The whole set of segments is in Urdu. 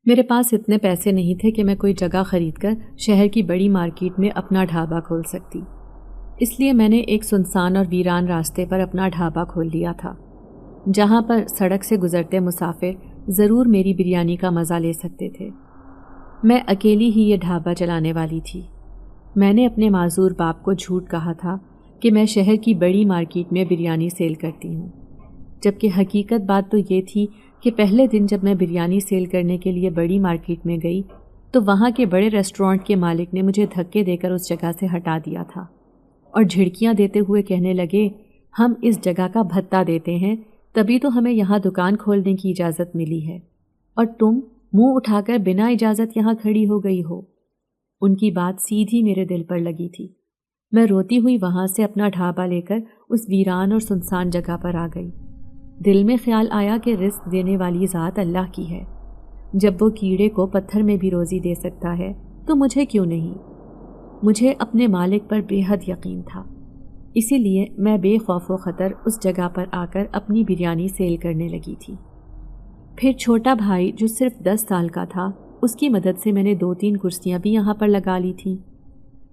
میرے پاس اتنے پیسے نہیں تھے کہ میں کوئی جگہ خرید کر شہر کی بڑی مارکیٹ میں اپنا ڈھابا کھول سکتی، اس لیے میں نے ایک سنسان اور ویران راستے پر اپنا ڈھابا کھول لیا تھا، جہاں پر سڑک سے گزرتے مسافر ضرور میری بریانی کا مزہ لے سکتے تھے۔ میں اکیلی ہی یہ ڈھابا چلانے والی تھی۔ میں نے اپنے معذور باپ کو جھوٹ کہا تھا کہ میں شہر کی بڑی مارکیٹ میں بریانی سیل کرتی ہوں، جبکہ حقیقت بات تو یہ تھی کہ پہلے دن جب میں بریانی سیل کرنے کے لیے بڑی مارکیٹ میں گئی تو وہاں کے بڑے ریسٹورانٹ کے مالک نے مجھے دھکے دے کر اس جگہ سے ہٹا دیا تھا اور جھڑکیاں دیتے ہوئے کہنے لگے، ہم اس جگہ کا بھتہ دیتے ہیں، تبھی تو ہمیں یہاں دکان کھولنے کی اجازت ملی ہے، اور تم منہ اٹھا کر بنا اجازت یہاں کھڑی ہو گئی ہو۔ ان کی بات سیدھی میرے دل پر لگی تھی۔ میں روتی ہوئی وہاں سے اپنا ڈھابا لے کر اس ویران اور سنسان جگہ پر آ گئی۔ دل میں خیال آیا کہ رزق دینے والی ذات اللہ کی ہے، جب وہ کیڑے کو پتھر میں بھی روزی دے سکتا ہے تو مجھے کیوں نہیں؟ مجھے اپنے مالک پر بے حد یقین تھا، اسی لیے میں بے خوف و خطر اس جگہ پر آ کر اپنی بریانی سیل کرنے لگی تھی۔ پھر چھوٹا بھائی جو صرف 10 سال کا تھا، اس کی مدد سے میں نے 2-3 کرسیاں بھی یہاں پر لگا لی تھیں۔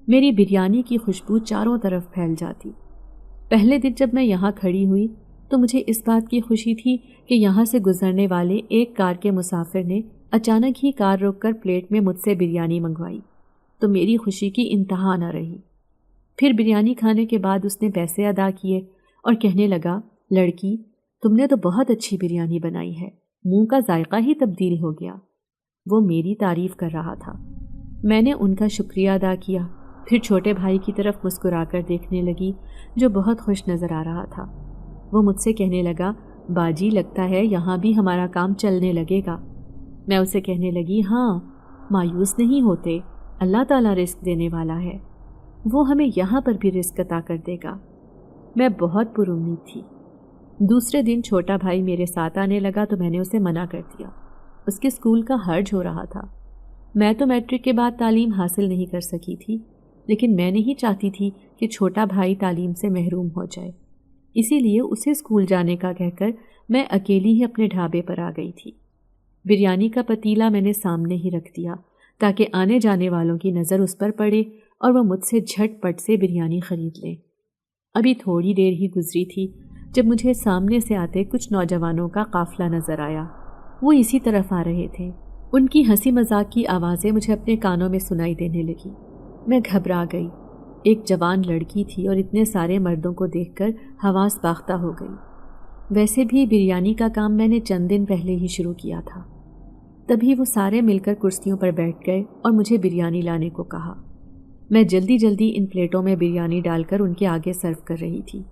میری بریانی کی خوشبو چاروں طرف پھیل جاتی۔ پہلے دن جب میں یہاں کھڑی ہوئی تو مجھے اس بات کی خوشی تھی کہ یہاں سے گزرنے والے ایک کار کے مسافر نے اچانک ہی کار روک کر پلیٹ میں مجھ سے بریانی منگوائی، تو میری خوشی کی انتہا نہ رہی۔ پھر بریانی کھانے کے بعد اس نے پیسے ادا کیے اور کہنے لگا، لڑکی تم نے تو بہت اچھی بریانی بنائی ہے، منہ کا ذائقہ ہی تبدیل ہو گیا۔ وہ میری تعریف کر رہا تھا، میں نے ان کا شکریہ ادا کیا، پھر چھوٹے بھائی کی طرف مسکرا کر دیکھنے لگی جو بہت خوش نظر آ رہا تھا۔ وہ مجھ سے کہنے لگا، باجی لگتا ہے یہاں بھی ہمارا کام چلنے لگے گا۔ میں اسے کہنے لگی، ہاں مایوس نہیں ہوتے، اللہ تعالیٰ رزق دینے والا ہے، وہ ہمیں یہاں پر بھی رزق عطا کر دے گا۔ میں بہت پر امید تھی۔ دوسرے دن چھوٹا بھائی میرے ساتھ آنے لگا تو میں نے اسے منع کر دیا، اس کے اسکول کا حرج ہو رہا تھا۔ میں تو میٹرک کے بعد تعلیم حاصل نہیں کر سکی تھی، لیکن میں نہیں چاہتی تھی کہ چھوٹا بھائی تعلیم سے محروم ہو جائے، اسی لیے اسے اسکول جانے کا کہہ کر میں اکیلی ہی اپنے ڈھابے پر آ گئی تھی۔ بریانی کا پتیلا میں نے سامنے ہی رکھ دیا تاکہ آنے جانے والوں کی نظر اس پر پڑے اور وہ مجھ سے جھٹ پٹ سے بریانی خرید لیں۔ ابھی تھوڑی دیر ہی گزری تھی جب مجھے سامنے سے آتے کچھ نوجوانوں کا قافلہ نظر آیا۔ وہ اسی طرف آ رہے تھے۔ ان کی ہنسی مذاق کی آوازیں مجھے اپنے کانوں میں سنائی دینے لگی۔ میں گھبرا گئی۔ ایک جوان لڑکی تھی اور اتنے سارے مردوں کو دیکھ کر حواس باختہ ہو گئی۔ ویسے بھی بریانی کا کام میں نے چند دن پہلے ہی شروع کیا تھا۔ تبھی وہ سارے مل کر کرسیوں پر بیٹھ گئے اور مجھے بریانی لانے کو کہا۔ میں جلدی جلدی ان پلیٹوں میں بریانی ڈال کر ان کے آگے سرو کر رہی تھی۔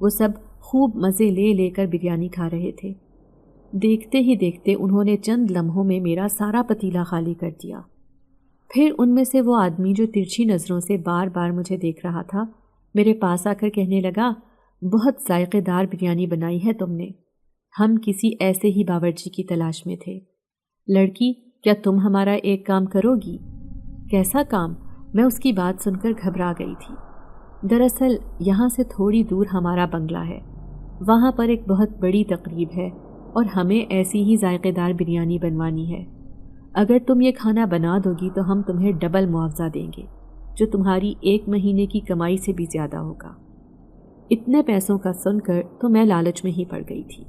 وہ سب خوب مزے لے لے کر بریانی کھا رہے تھے۔ دیکھتے ہی دیکھتے انہوں نے چند لمحوں میں میرا سارا پتیلا خالی کر دیا۔ پھر ان میں سے وہ آدمی جو ترچھی نظروں سے بار بار مجھے دیکھ رہا تھا، میرے پاس آ کر کہنے لگا، بہت ذائقے دار بریانی بنائی ہے تم نے، ہم کسی ایسے ہی باورچی کی تلاش میں تھے۔ لڑکی کیا تم ہمارا ایک کام کرو گی؟ کیسا کام؟ میں اس کی بات سن کر گھبرا گئی تھی۔ دراصل یہاں سے تھوڑی دور ہمارا بنگلہ ہے، وہاں پر ایک بہت بڑی تقریب ہے اور ہمیں ایسی ہی ذائقے دار بریانی بنوانی ہے۔ اگر تم یہ کھانا بنا دو گی تو ہم تمہیں ڈبل معاوضہ دیں گے، جو تمہاری 1 مہینے کی کمائی سے بھی زیادہ ہوگا۔ اتنے پیسوں کا سن کر تو میں لالچ میں ہی پڑ گئی تھی۔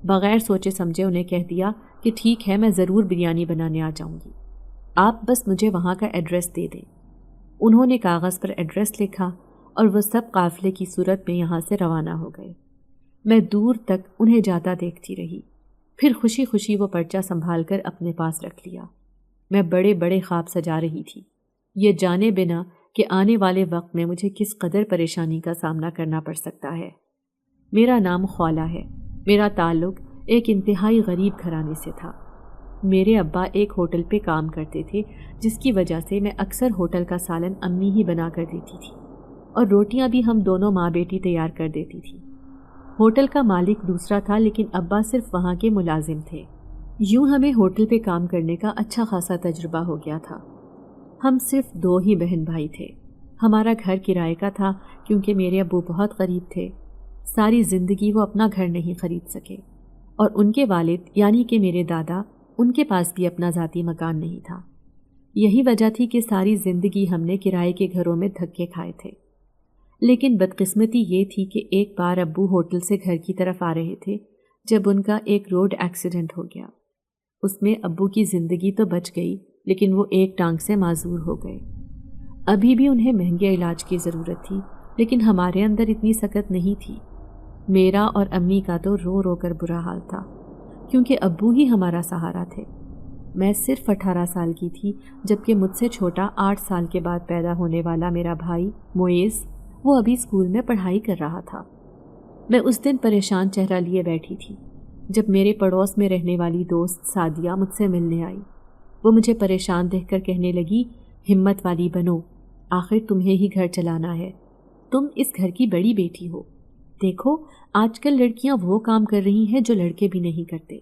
بغیر سوچے سمجھے انہیں کہہ دیا کہ ٹھیک ہے، میں ضرور بریانی بنانے آ جاؤں گی، آپ بس مجھے وہاں کا ایڈریس دے دیں۔ انہوں نے کاغذ پر ایڈریس لکھا اور وہ سب قافلے کی صورت میں یہاں سے روانہ ہو گئے۔ میں دور تک انہیں جاتا دیکھتی رہی، پھر خوشی خوشی وہ پرچہ سنبھال کر اپنے پاس رکھ لیا۔ میں بڑے بڑے خواب سجا رہی تھی، یہ جانے بنا کہ آنے والے وقت میں مجھے کس قدر پریشانی کا سامنا کرنا پڑ سکتا ہے۔ میرا نام خولا ہے، میرا تعلق ایک انتہائی غریب گھرانے سے تھا۔ میرے ابا ایک ہوٹل پہ کام کرتے تھے، جس کی وجہ سے میں اکثر ہوٹل کا سالن امی ہی بنا کر دیتی تھی اور روٹیاں بھی ہم دونوں ماں بیٹی تیار کر دیتی تھی۔ ہوٹل کا مالک دوسرا تھا، لیکن ابا صرف وہاں کے ملازم تھے۔ یوں ہمیں ہوٹل پہ کام کرنے کا اچھا خاصا تجربہ ہو گیا تھا۔ ہم صرف 2 ہی بہن بھائی تھے۔ ہمارا گھر کرائے کا تھا کیونکہ میرے ابو بہت غریب تھے، ساری زندگی وہ اپنا گھر نہیں خرید سکے، اور ان کے والد یعنی کہ میرے دادا ان کے پاس بھی اپنا ذاتی مکان نہیں تھا۔ یہی وجہ تھی کہ ساری زندگی ہم نے کرائے کے گھروں میں دھکے کھائے تھے۔ لیکن بدقسمتی یہ تھی کہ ایک بار ابو ہوٹل سے گھر کی طرف آ رہے تھے جب ان کا ایک روڈ ایکسیڈنٹ ہو گیا۔ اس میں ابو کی زندگی تو بچ گئی، لیکن وہ ایک ٹانگ سے معذور ہو گئے۔ ابھی بھی انہیں مہنگے علاج کی ضرورت تھی، لیکن ہمارے اندر اتنی سکت نہیں تھی۔ میرا اور امی کا تو رو رو کر برا حال تھا، کیونکہ ابو ہی ہمارا سہارا تھے۔ میں صرف 18 سال کی تھی، جبکہ مجھ سے چھوٹا 8 سال کے بعد پیدا ہونے والا میرا بھائی معیز، وہ ابھی اسکول میں پڑھائی کر رہا تھا۔ میں اس دن پریشان چہرہ لیے بیٹھی تھی جب میرے پڑوس میں رہنے والی دوست سعدیہ مجھ سے ملنے آئی۔ وہ مجھے پریشان دیکھ کر کہنے لگی، ہمت والی بنو، آخر تمہیں ہی گھر چلانا ہے، تم اس گھر کی بڑی بیٹی ہو۔ دیکھو آج کل لڑکیاں وہ کام کر رہی ہیں جو لڑکے بھی نہیں کرتے۔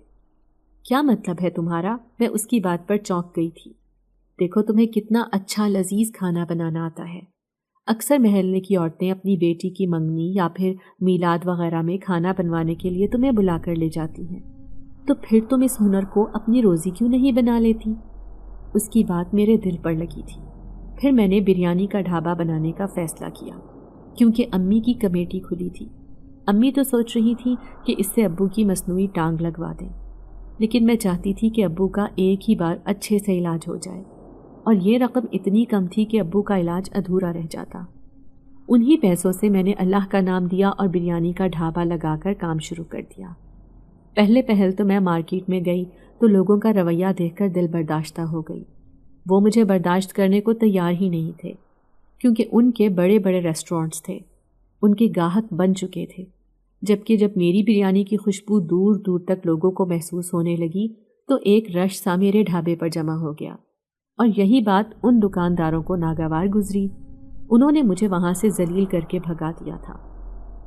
کیا مطلب ہے تمہارا؟ میں اس کی بات پر چونک گئی تھی۔ دیکھو تمہیں کتنا اچھا لذیذ کھانا بنانا آتا ہے۔ اکثر محلے کی عورتیں اپنی بیٹی کی منگنی یا پھر میلاد وغیرہ میں کھانا بنوانے کے لیے تمہیں بلا کر لے جاتی ہیں، تو پھر تم اس ہنر کو اپنی روزی کیوں نہیں بنا لیتی؟ اس کی بات میرے دل پر لگی تھی۔ پھر میں نے بریانی کا ڈھابا بنانے کا فیصلہ کیا، کیونکہ امی کی کمیٹی کھلی تھی۔ امی تو سوچ رہی تھی کہ اس سے ابو کی مصنوعی ٹانگ لگوا دیں، لیکن میں چاہتی تھی کہ ابو کا ایک ہی بار اچھے سے علاج ہو جائے، اور یہ رقم اتنی کم تھی کہ ابو کا علاج ادھورا رہ جاتا۔ انہی پیسوں سے میں نے اللہ کا نام دیا اور بریانی کا ڈھابا لگا کر کام شروع کر دیا۔ پہلے پہل تو میں مارکیٹ میں گئی تو لوگوں کا رویہ دیکھ کر دل برداشتہ ہو گئی۔ وہ مجھے برداشت کرنے کو تیار ہی نہیں تھے، کیونکہ ان کے بڑے بڑے ریسٹورنٹس تھے، ان کے گاہک بن چکے تھے۔ جبکہ جب میری بریانی کی خوشبو دور دور تک لوگوں کو محسوس ہونے لگی تو ایک رش سا میرے ڈھابے پر جمع ہو گیا، اور یہی بات ان دکانداروں کو ناگوار گزری۔ انہوں نے مجھے وہاں سے ذلیل کر کے بھگا دیا تھا،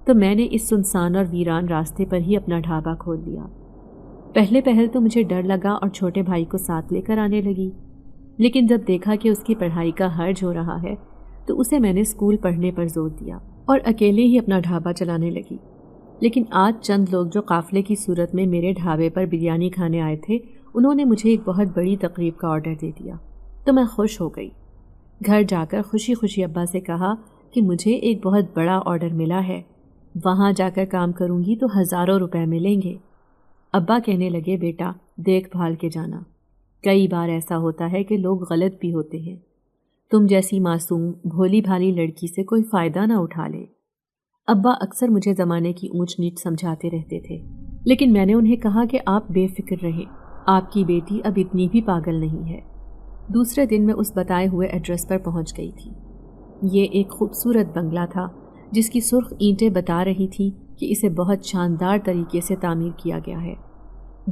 تو میں نے اس سنسان اور ویران راستے پر ہی اپنا ڈھابا کھول دیا۔ پہلے پہل تو مجھے ڈر لگا اور چھوٹے بھائی کو ساتھ لے کر آنے لگی، لیکن جب دیکھا کہ اس کی پڑھائی کا حرج ہو رہا ہے تو اسے میں نے اسکول پڑھنے پر زور دیا اور اکیلے ہی اپنا ڈھابا چلانے لگی۔ لیکن آج چند لوگ جو قافلے کی صورت میں میرے ڈھابے پر بریانی کھانے آئے تھے، انہوں نے مجھے ایک بہت بڑی تقریب کا آرڈر دے دیا، تو میں خوش ہو گئی۔ گھر جا کر خوشی خوشی ابا سے کہا کہ مجھے ایک بہت بڑا آرڈر ملا ہے، وہاں جا کر کام کروں گی تو ہزاروں روپے ملیں گے۔ ابا کہنے لگے، بیٹا دیکھ بھال کے جانا، کئی بار ایسا ہوتا ہے کہ لوگ غلط بھی ہوتے ہیں، تم جیسی معصوم بھولی بھالی لڑکی سے کوئی فائدہ نہ اٹھا لے۔ ابا اکثر مجھے زمانے کی اونچ نیچ سمجھاتے رہتے تھے، لیکن میں نے انہیں کہا کہ آپ بے فکر رہیں، آپ کی بیٹی اب اتنی بھی پاگل نہیں ہے۔ دوسرے دن میں اس بتائے ہوئے ایڈریس پر پہنچ گئی تھی۔ یہ ایک خوبصورت بنگلہ تھا جس کی سرخ اینٹیں بتا رہی تھیں کہ اسے بہت شاندار طریقے سے تعمیر کیا گیا ہے۔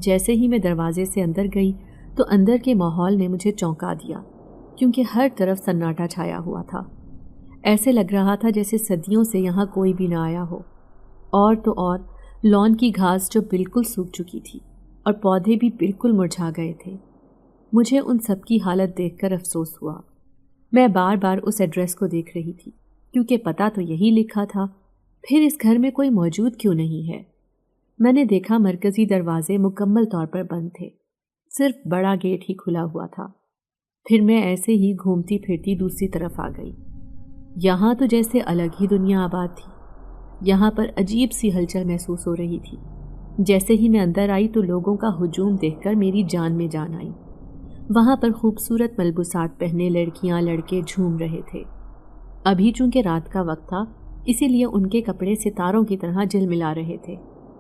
جیسے ہی میں دروازے سے اندر گئی تو اندر کے ماحول نے مجھے چونکا دیا، کیونکہ ہر طرف سناٹا چھایا ہوا تھا۔ ایسے لگ رہا تھا جیسے صدیوں سے یہاں کوئی بھی نہ آیا ہو، اور تو اور لان کی گھاس جو بالکل سوکھ چکی تھی اور پودے بھی بالکل مرجھا گئے تھے۔ مجھے ان سب کی حالت دیکھ کر افسوس ہوا۔ میں بار بار اس ایڈریس کو دیکھ رہی تھی، کیونکہ پتہ تو یہی لکھا تھا، پھر اس گھر میں کوئی موجود کیوں نہیں ہے؟ میں نے دیکھا مرکزی دروازے مکمل طور پر بند تھے، صرف بڑا گیٹ ہی کھلا ہوا تھا۔ پھر میں ایسے ہی گھومتی پھرتی دوسری طرف آ گئی۔ یہاں تو جیسے الگ ہی دنیا آباد تھی، یہاں پر عجیب سی ہلچل محسوس ہو رہی تھی۔ جیسے ہی میں اندر آئی تو لوگوں کا ہجوم دیکھ کر میری جان میں جان آئی۔ وہاں پر خوبصورت ملبوسات پہنے لڑکیاں لڑکے جھوم رہے تھے۔ ابھی چونکہ رات کا وقت تھا، اسی لیے ان کے کپڑے ستاروں کی طرح جلملا رہے تھے۔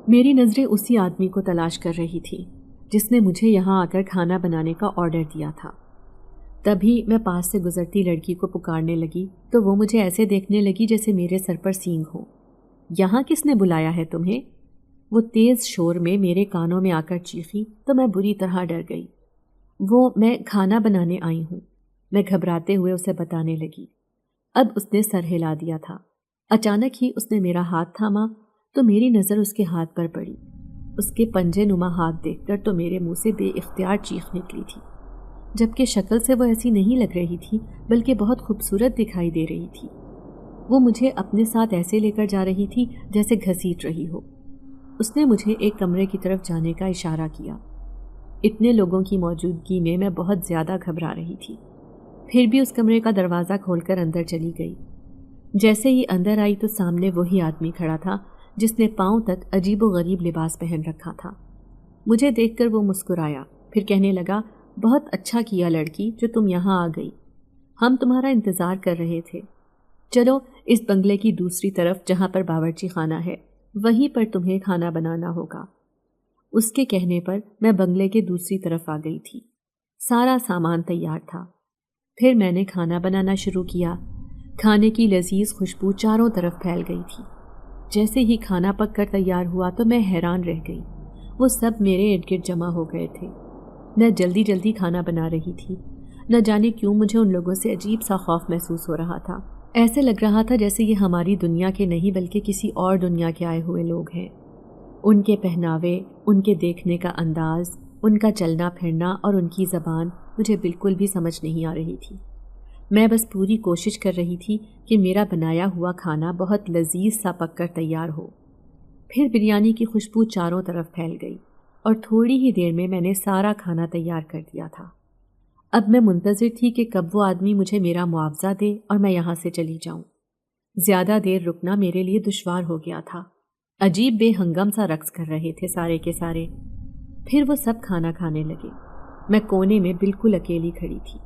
میری نظریں اسی آدمی کو تلاش کر رہی تھی جس نے مجھے یہاں آ کر کھانا بنانے کا آرڈر دیا تھا۔ تبھی میں پاس سے گزرتی لڑکی کو پکارنے لگی تو وہ مجھے ایسے دیکھنے لگی جیسے میرے سر پر سینگ ہو۔ یہاں کس نے بلایا ہے تمہیں؟ وہ تیز شور میں میرے کانوں میں آ کر چیخی تو میں بری طرح ڈر گئی۔ میں کھانا بنانے آئی ہوں، میں گھبراتے ہوئے اسے بتانے لگی۔ اب اس نے سر ہلا دیا تھا۔ اچانک ہی اس نے میرا ہاتھ تھاما تو میری نظر اس کے ہاتھ پر پڑی۔ اس کے پنجے نما ہاتھ دیکھ کر تو میرے منہ سے بے اختیار چیخ نکلی تھی، جبکہ شکل سے وہ ایسی نہیں لگ رہی تھی بلکہ بہت خوبصورت دکھائی دے رہی تھی۔ وہ مجھے اپنے ساتھ ایسے لے کر جا رہی تھی جیسے گھسیٹ رہی ہو۔ اس نے مجھے ایک کمرے کی طرف جانے کا اشارہ کیا۔ اتنے لوگوں کی موجودگی میں میں بہت زیادہ گھبرا رہی تھی۔ پھر بھی اس کمرے کا دروازہ کھول کر اندر چلی گئی۔ جیسے ہی اندر آئی تو سامنے وہی آدمی کھڑا تھا جس نے پاؤں تک عجیب و غریب لباس پہن رکھا تھا۔ مجھے دیکھ کر وہ مسکرایا، پھر کہنے لگا، بہت اچھا کیا لڑکی جو تم یہاں آ گئی، ہم تمہارا انتظار کر رہے تھے۔ چلو اس بنگلے کی دوسری طرف جہاں پر باورچی خانہ ہے وہیں پر تمہیں کھانا بنانا ہوگا۔ اس کے کہنے پر میں بنگلے کے دوسری طرف آ گئی تھی۔ سارا سامان تیار تھا۔ پھر میں نے کھانا بنانا شروع کیا۔ کھانے کی لذیذ خوشبو چاروں طرف پھیل گئی تھی۔ جیسے ہی کھانا پک کر تیار ہوا تو میں حیران رہ گئی۔ وہ سب میرے ارد گرد جمع ہو گئے تھے۔ میں جلدی جلدی کھانا بنا رہی تھی۔ نہ جانے کیوں مجھے ان لوگوں سے عجیب سا خوف محسوس ہو رہا تھا۔ ایسے لگ رہا تھا جیسے یہ ہماری دنیا کے نہیں بلکہ کسی اور دنیا کے آئے ہوئے لوگ ہیں۔ ان کے پہناوے، ان کے دیکھنے کا انداز، ان کا چلنا پھرنا اور ان کی زبان مجھے بالکل بھی سمجھ نہیں آ رہی تھی۔ میں بس پوری کوشش کر رہی تھی کہ میرا بنایا ہوا کھانا بہت لذیذ سا پک کر تیار ہو۔ پھر بریانی کی خوشبو چاروں طرف پھیل گئی اور تھوڑی ہی دیر میں نے سارا کھانا تیار کر دیا تھا۔ اب میں منتظر تھی کہ کب وہ آدمی مجھے میرا معاوضہ دے اور میں یہاں سے چلی جاؤں۔ زیادہ دیر رکنا میرے لیے دشوار ہو گیا تھا۔ عجیب بے ہنگم سا رقص کر رہے تھے سارے کے سارے۔ پھر وہ سب کھانا کھانے لگے۔ میں کونے میں بالکل اکیلی کھڑی تھی۔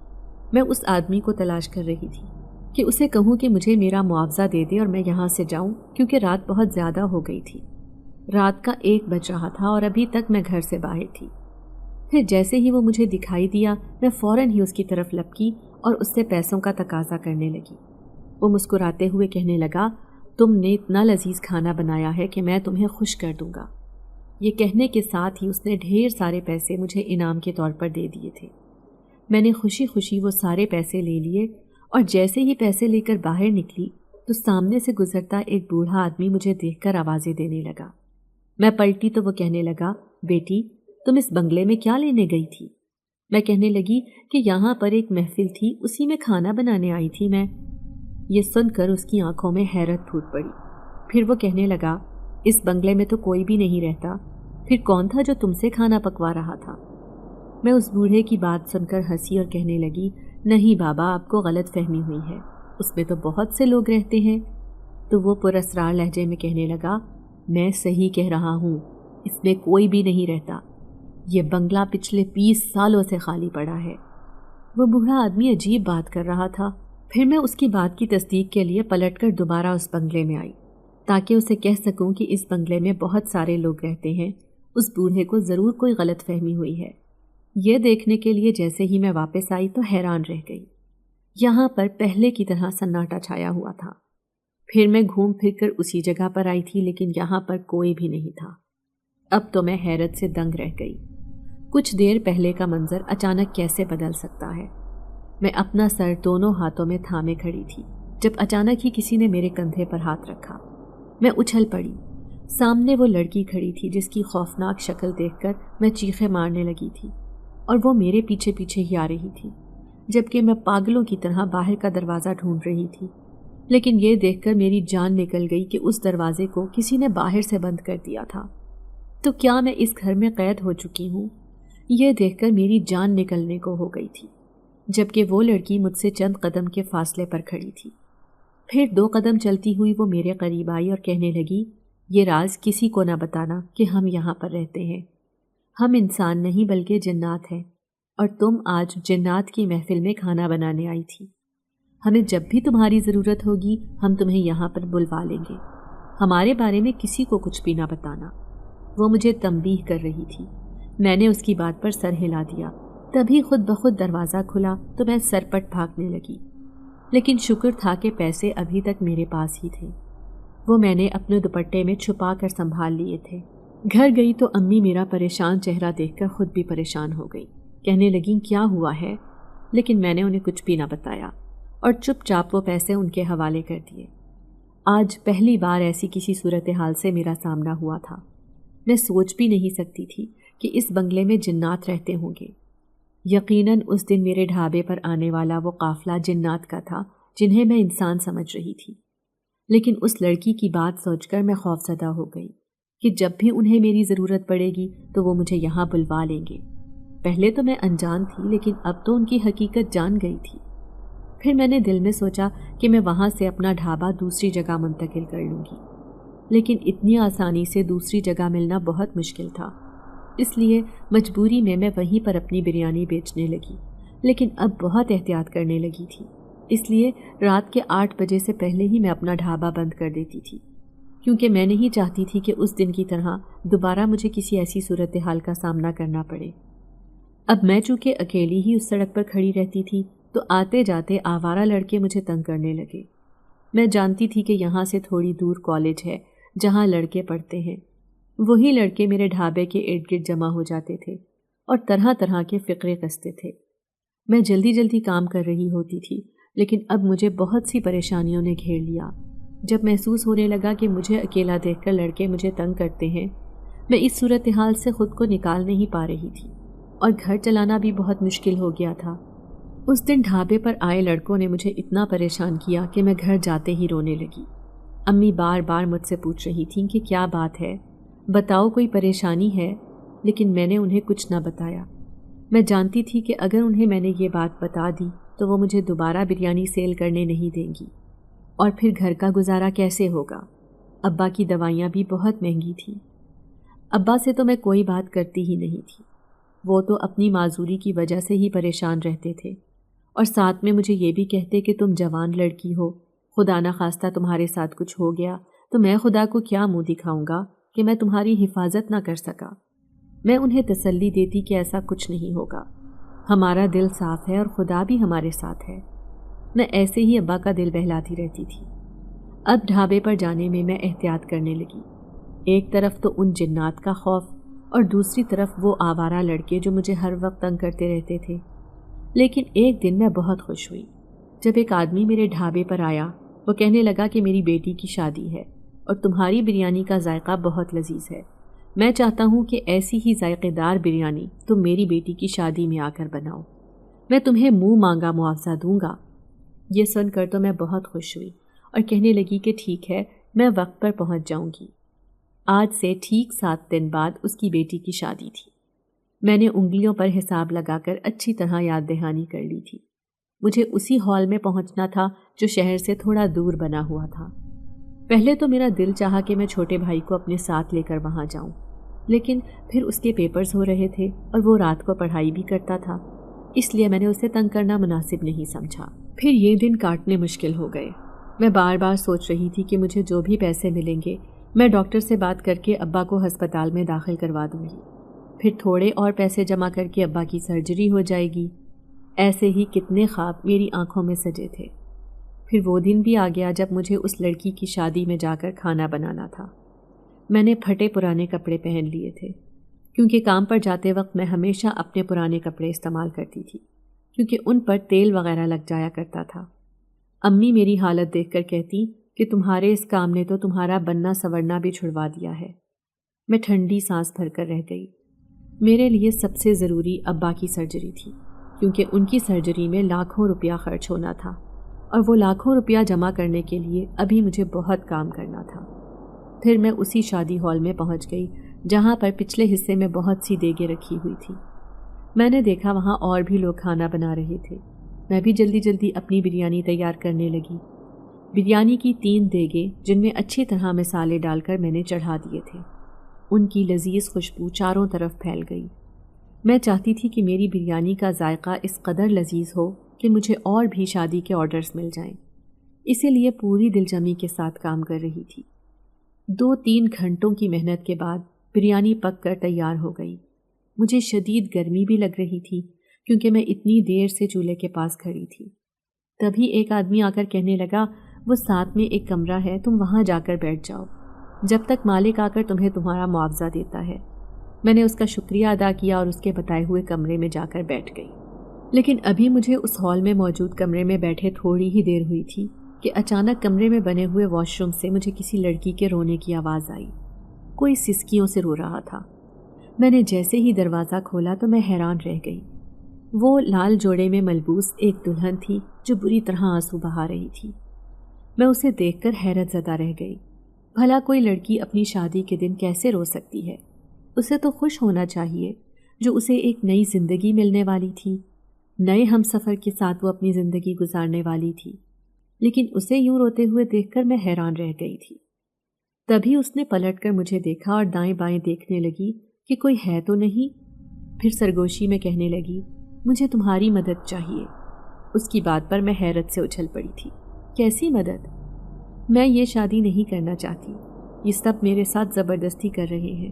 میں اس آدمی کو تلاش کر رہی تھی کہ اسے کہوں کہ مجھے میرا معاوضہ دے دے اور میں یہاں سے جاؤں، کیونکہ رات بہت زیادہ ہو گئی تھی۔ رات کا 1 بج رہا تھا اور ابھی تک میں گھر سے باہر تھی۔ پھر جیسے ہی وہ مجھے دکھائی دیا میں فوراً ہی اس کی طرف لپکی اور اس سے پیسوں کا تقاضا کرنے لگی۔ وہ مسکراتے ہوئے کہنے لگا، تم نے اتنا لذیذ کھانا بنایا ہے کہ میں تمہیں خوش کر دوں گا۔ یہ کہنے کے ساتھ ہی اس نے ڈھیر سارے پیسے مجھے انعام کے طور پر دے دیے تھے۔ میں نے خوشی خوشی وہ سارے پیسے لے لیے اور جیسے ہی پیسے لے کر باہر نکلی تو سامنے سے گزرتا ایک بوڑھا آدمی مجھے دیکھ کر آوازیں دینے لگا۔ میں پلٹی تو وہ کہنے لگا، بیٹی تم اس بنگلے میں کیا لینے گئی تھی؟ میں کہنے لگی کہ یہاں پر ایک محفل تھی، اسی میں کھانا بنانے آئی تھی میں۔ یہ سن کر اس کی آنکھوں میں حیرت پھوٹ پڑی۔ پھر وہ کہنے لگا، اس بنگلے میں تو کوئی بھی نہیں رہتا، پھر کون تھا جو تم سے کھانا پکوا رہا تھا؟ میں اس بوڑھے کی بات سن کر ہنسی اور کہنے لگی، نہیں بابا، آپ کو غلط فہمی ہوئی ہے، اس میں تو بہت سے لوگ رہتے ہیں۔ تو وہ پراسرار لہجے میں کہنے لگا، میں صحیح کہہ رہا ہوں، اس میں کوئی بھی نہیں رہتا، یہ بنگلہ پچھلے 20 سالوں سے خالی پڑا ہے۔ وہ بوڑھا آدمی عجیب بات کر رہا تھا۔ پھر میں اس کی بات کی تصدیق کے لیے پلٹ کر دوبارہ اس بنگلے میں آئی تاکہ اسے کہہ سکوں کہ اس بنگلے میں بہت سارے لوگ رہتے ہیں۔ اس بوڑھے کو ضرور کوئی غلط فہمی ہوئی ہے۔ یہ دیکھنے کے لیے جیسے ہی میں واپس آئی تو حیران رہ گئی۔ یہاں پر پہلے کی طرح سناٹا چھایا ہوا تھا۔ پھر میں گھوم پھر کر اسی جگہ پر آئی تھی لیکن یہاں پر کوئی بھی نہیں تھا۔ اب تو میں حیرت سے دنگ رہ گئی۔ کچھ دیر پہلے کا منظر اچانک کیسے بدل سکتا ہے؟ میں اپنا سر دونوں ہاتھوں میں تھامے کھڑی تھی جب اچانک ہی کسی نے میرے کندھے پر ہاتھ رکھا۔ میں اچھل پڑی۔ سامنے وہ لڑکی کھڑی تھی جس کی خوفناک شکل دیکھ کر میں چیخیں مارنے لگی تھی اور وہ میرے پیچھے پیچھے ہی آ رہی تھی، جبکہ میں پاگلوں کی طرح باہر کا دروازہ ڈھونڈ رہی تھی۔ لیکن یہ دیکھ کر میری جان نکل گئی کہ اس دروازے کو کسی نے باہر سے بند کر دیا تھا۔ تو کیا میں اس گھر میں قید ہو چکی ہوں؟ یہ دیکھ کر میری جان نکلنے کو ہو گئی تھی، جبکہ وہ لڑکی مجھ سے چند قدم کے فاصلے پر کھڑی تھی۔ پھر 2 قدم چلتی ہوئی وہ میرے قریب آئی اور کہنے لگی، یہ راز کسی کو نہ بتانا کہ ہم یہاں پر رہتے ہیں۔ ہم انسان نہیں بلکہ جنات ہیں، اور تم آج جنات کی محفل میں کھانا بنانے آئی تھی۔ ہمیں جب بھی تمہاری ضرورت ہوگی ہم تمہیں یہاں پر بلوا لیں گے۔ ہمارے بارے میں کسی کو کچھ بھی نہ بتانا۔ وہ مجھے تنبیہ کر رہی تھی۔ میں نے اس کی بات پر سر ہلا دیا۔ تبھی خود بخود دروازہ کھلا تو میں سرپٹ بھاگنے لگی، لیکن شکر تھا کہ پیسے ابھی تک میرے پاس ہی تھے۔ وہ میں نے اپنے دوپٹے میں چھپا کر سنبھال لیے تھے۔ گھر گئی تو امی میرا پریشان چہرہ دیکھ کر خود بھی پریشان ہو گئی۔ کہنے لگیں کیا ہوا ہے، لیکن میں نے انہیں کچھ بھی نہ بتایا اور چپ چاپ وہ پیسے ان کے حوالے کر دیے۔ آج پہلی بار ایسی کسی صورتحال سے میرا سامنا ہوا تھا۔ میں سوچ بھی نہیں سکتی تھی کہ اس بنگلے میں جنات رہتے ہوں گے۔ یقیناً اس دن میرے ڈھابے پر آنے والا وہ قافلہ جنات کا تھا جنہیں میں انسان سمجھ رہی تھی، لیکن اس لڑکی کی بات سوچ کر میں خوفزدہ ہو گئی کہ جب بھی انہیں میری ضرورت پڑے گی تو وہ مجھے یہاں بلوا لیں گے۔ پہلے تو میں انجان تھی، لیکن اب تو ان کی حقیقت جان گئی تھی۔ پھر میں نے دل میں سوچا کہ میں وہاں سے اپنا ڈھابا دوسری جگہ منتقل کر لوں گی، لیکن اتنی آسانی سے دوسری جگہ ملنا بہت مشکل تھا۔ اس لیے مجبوری میں وہیں پر اپنی بریانی بیچنے لگی، لیکن اب بہت احتیاط کرنے لگی تھی۔ اس لیے رات کے 8 بجے سے پہلے ہی میں اپنا ڈھابا بند کر دیتی تھی، کیونکہ میں نہیں چاہتی تھی کہ اس دن کی طرح دوبارہ مجھے کسی ایسی صورتحال کا سامنا کرنا پڑے۔ اب میں چونکہ اکیلی ہی اس سڑک پر کھڑی رہتی تھی، تو آتے جاتے آوارہ لڑکے مجھے تنگ کرنے لگے۔ میں جانتی تھی کہ یہاں سے تھوڑی دور کالج ہے جہاں لڑکے پڑھتے ہیں۔ وہی لڑکے میرے ڈھابے کے ارد گرد جمع ہو جاتے تھے اور طرح طرح کے فقرے کستے تھے۔ میں جلدی جلدی کام کر رہی ہوتی تھی، لیکن اب مجھے بہت سی پریشانیوں نے گھیر لیا۔ جب محسوس ہونے لگا کہ مجھے اکیلا دیکھ کر لڑکے مجھے تنگ کرتے ہیں، میں اس صورتحال سے خود کو نکال نہیں پا رہی تھی، اور گھر چلانا بھی بہت مشکل ہو گیا تھا۔ اس دن ڈھابے پر آئے لڑکوں نے مجھے اتنا پریشان کیا کہ میں گھر جاتے ہی رونے لگی۔ امی بار بار مجھ سے پوچھ رہی تھیں کہ کیا بات ہے، بتاؤ کوئی پریشانی ہے، لیکن میں نے انہیں کچھ نہ بتایا۔ میں جانتی تھی کہ اگر انہیں میں نے یہ بات بتا دی تو وہ مجھے دوبارہ بریانی سیل کرنے نہیں دیں گی، اور پھر گھر کا گزارا کیسے ہوگا؟ ابا کی دوائیاں بھی بہت مہنگی تھیں۔ ابا سے تو میں کوئی بات کرتی ہی نہیں تھی، وہ تو اپنی معذوری کی وجہ سے ہی پریشان رہتے تھے، اور ساتھ میں مجھے یہ بھی کہتے کہ تم جوان لڑکی ہو، خدا نخواستہ تمہارے ساتھ کچھ ہو گیا تو میں خدا کو کیا منہ دکھاؤں گا کہ میں تمہاری حفاظت نہ کر سکا۔ میں انہیں تسلی دیتی کہ ایسا کچھ نہیں ہوگا، ہمارا دل صاف ہے اور خدا بھی ہمارے ساتھ ہے۔ میں ایسے ہی ابا کا دل بہلاتی رہتی تھی۔ اب ڈھابے پر جانے میں احتیاط کرنے لگی۔ ایک طرف تو ان جنات کا خوف، اور دوسری طرف وہ آوارہ لڑکے جو مجھے ہر وقت تنگ کرتے رہتے تھے۔ لیکن ایک دن میں بہت خوش ہوئی جب ایک آدمی میرے ڈھابے پر آیا۔ وہ کہنے لگا کہ میری بیٹی کی شادی ہے اور تمہاری بریانی کا ذائقہ بہت لذیذ ہے، میں چاہتا ہوں کہ ایسی ہی ذائقے دار بریانی تم میری بیٹی کی شادی میں آ کر بناؤ، میں تمہیں منہ مانگا معاوضہ دوں گا۔ یہ سن کر تو میں بہت خوش ہوئی اور کہنے لگی کہ ٹھیک ہے، میں وقت پر پہنچ جاؤں گی۔ آج سے ٹھیک 7 دن بعد اس کی بیٹی کی شادی تھی۔ میں نے انگلیوں پر حساب لگا کر اچھی طرح یاد دہانی کر لی تھی۔ مجھے اسی ہال میں پہنچنا تھا جو شہر سے تھوڑا دور بنا ہوا تھا۔ پہلے تو میرا دل چاہا کہ میں چھوٹے بھائی کو اپنے ساتھ لے کر وہاں جاؤں، لیکن پھر اس کے پیپرز ہو رہے تھے اور وہ رات کو پڑھائی بھی کرتا تھا، اس لیے میں نے اسے تنگ کرنا مناسب نہیں سمجھا۔ پھر یہ دن کاٹنے مشکل ہو گئے۔ میں بار بار سوچ رہی تھی کہ مجھے جو بھی پیسے ملیں گے میں ڈاکٹر سے بات کر کے ابا کو ہسپتال میں داخل کروا دوں گی، پھر تھوڑے اور پیسے جمع کر کے ابا کی سرجری ہو جائے گی۔ ایسے ہی کتنے خواب میری آنکھوں میں سجے تھے۔ پھر وہ دن بھی آ گیا جب مجھے اس لڑکی کی شادی میں جا کر کھانا بنانا تھا۔ میں نے پھٹے پرانے کپڑے پہن لیے تھے، کیونکہ کام پر جاتے وقت میں ہمیشہ اپنے پرانے کپڑے استعمال کرتی تھی، کیونکہ ان پر تیل وغیرہ لگ جایا کرتا تھا۔ امی میری حالت دیکھ کر کہتی کہ تمہارے اس کام نے تو تمہارا بننا سورنا بھی چھڑوا دیا ہے۔ میں ٹھنڈی سانس بھر کر رہ گئی۔ میرے لیے سب سے ضروری ابا کی سرجری تھی، کیونکہ ان کی سرجری میں لاکھوں روپیہ خرچ ہونا تھا، اور وہ لاکھوں روپیہ جمع کرنے کے لیے ابھی مجھے بہت کام کرنا تھا۔ پھر میں اسی شادی ہال میں پہنچ گئی جہاں پر پچھلے حصے میں بہت سی دیگیں رکھی ہوئی تھی۔ میں نے دیکھا وہاں اور بھی لوگ کھانا بنا رہے تھے۔ میں بھی جلدی جلدی اپنی بریانی تیار کرنے لگی۔ بریانی کی 3 دیگیں جن میں اچھی طرح مسالے ڈال کر میں نے چڑھا دیے تھے۔ ان کی لذیذ خوشبو چاروں طرف پھیل گئی۔ میں چاہتی تھی کہ میری بریانی کا ذائقہ اس قدر لذیذ ہو کہ مجھے اور بھی شادی کے آرڈرز مل جائیں، اسی لیے پوری دلجمی کے ساتھ کام کر رہی تھی۔ 2-3 گھنٹوں کی محنت کے بعد بریانی پک کر تیار ہو گئی۔ مجھے شدید گرمی بھی لگ رہی تھی کیونکہ میں اتنی دیر سے چولہے کے پاس کھڑی تھی۔ تبھی ایک آدمی آ کر کہنے لگا، وہ ساتھ میں ایک کمرہ ہے، تم وہاں جا کر بیٹھ جاؤ جب تک مالک آ کر تمہیں تمہارا معاوضہ دیتا ہے۔ میں نے اس کا شکریہ ادا کیا اور اس کے بتائے ہوئے کمرے میں جا کر بیٹھ گئی۔ لیکن ابھی مجھے اس ہال میں موجود کمرے میں بیٹھے تھوڑی ہی دیر ہوئی تھی کہ اچانک کمرے میں بنے ہوئے واش روم سے مجھے کسی لڑکی کے رونے کی آواز آئی۔ کوئی سسکیوں سے رو رہا تھا۔ میں نے جیسے ہی دروازہ کھولا تو میں حیران رہ گئی۔ وہ لال جوڑے میں ملبوس ایک دلہن تھی جو بری طرح آنسو بہا رہی تھی۔ میں اسے دیکھ کر حیرت زدہ رہ گئی۔ بھلا کوئی لڑکی اپنی شادی کے دن کیسے رو سکتی ہے؟ اسے تو خوش ہونا چاہیے، جو اسے ایک نئی زندگی ملنے والی تھی، نئے ہم سفر کے ساتھ وہ اپنی زندگی گزارنے والی تھی، لیکن اسے یوں روتے ہوئے دیکھ کر میں حیران رہ گئی تھی۔ تبھی اس نے پلٹ کر مجھے دیکھا اور دائیں بائیں دیکھنے لگی کہ کوئی ہے تو نہیں۔ پھر سرگوشی میں کہنے لگی، مجھے تمہاری مدد چاہیے۔ اس کی بات پر میں حیرت سے اچھل پڑی تھی۔ کیسی مدد؟ میں یہ شادی نہیں کرنا چاہتی، یہ سب میرے ساتھ زبردستی کر رہے ہیں،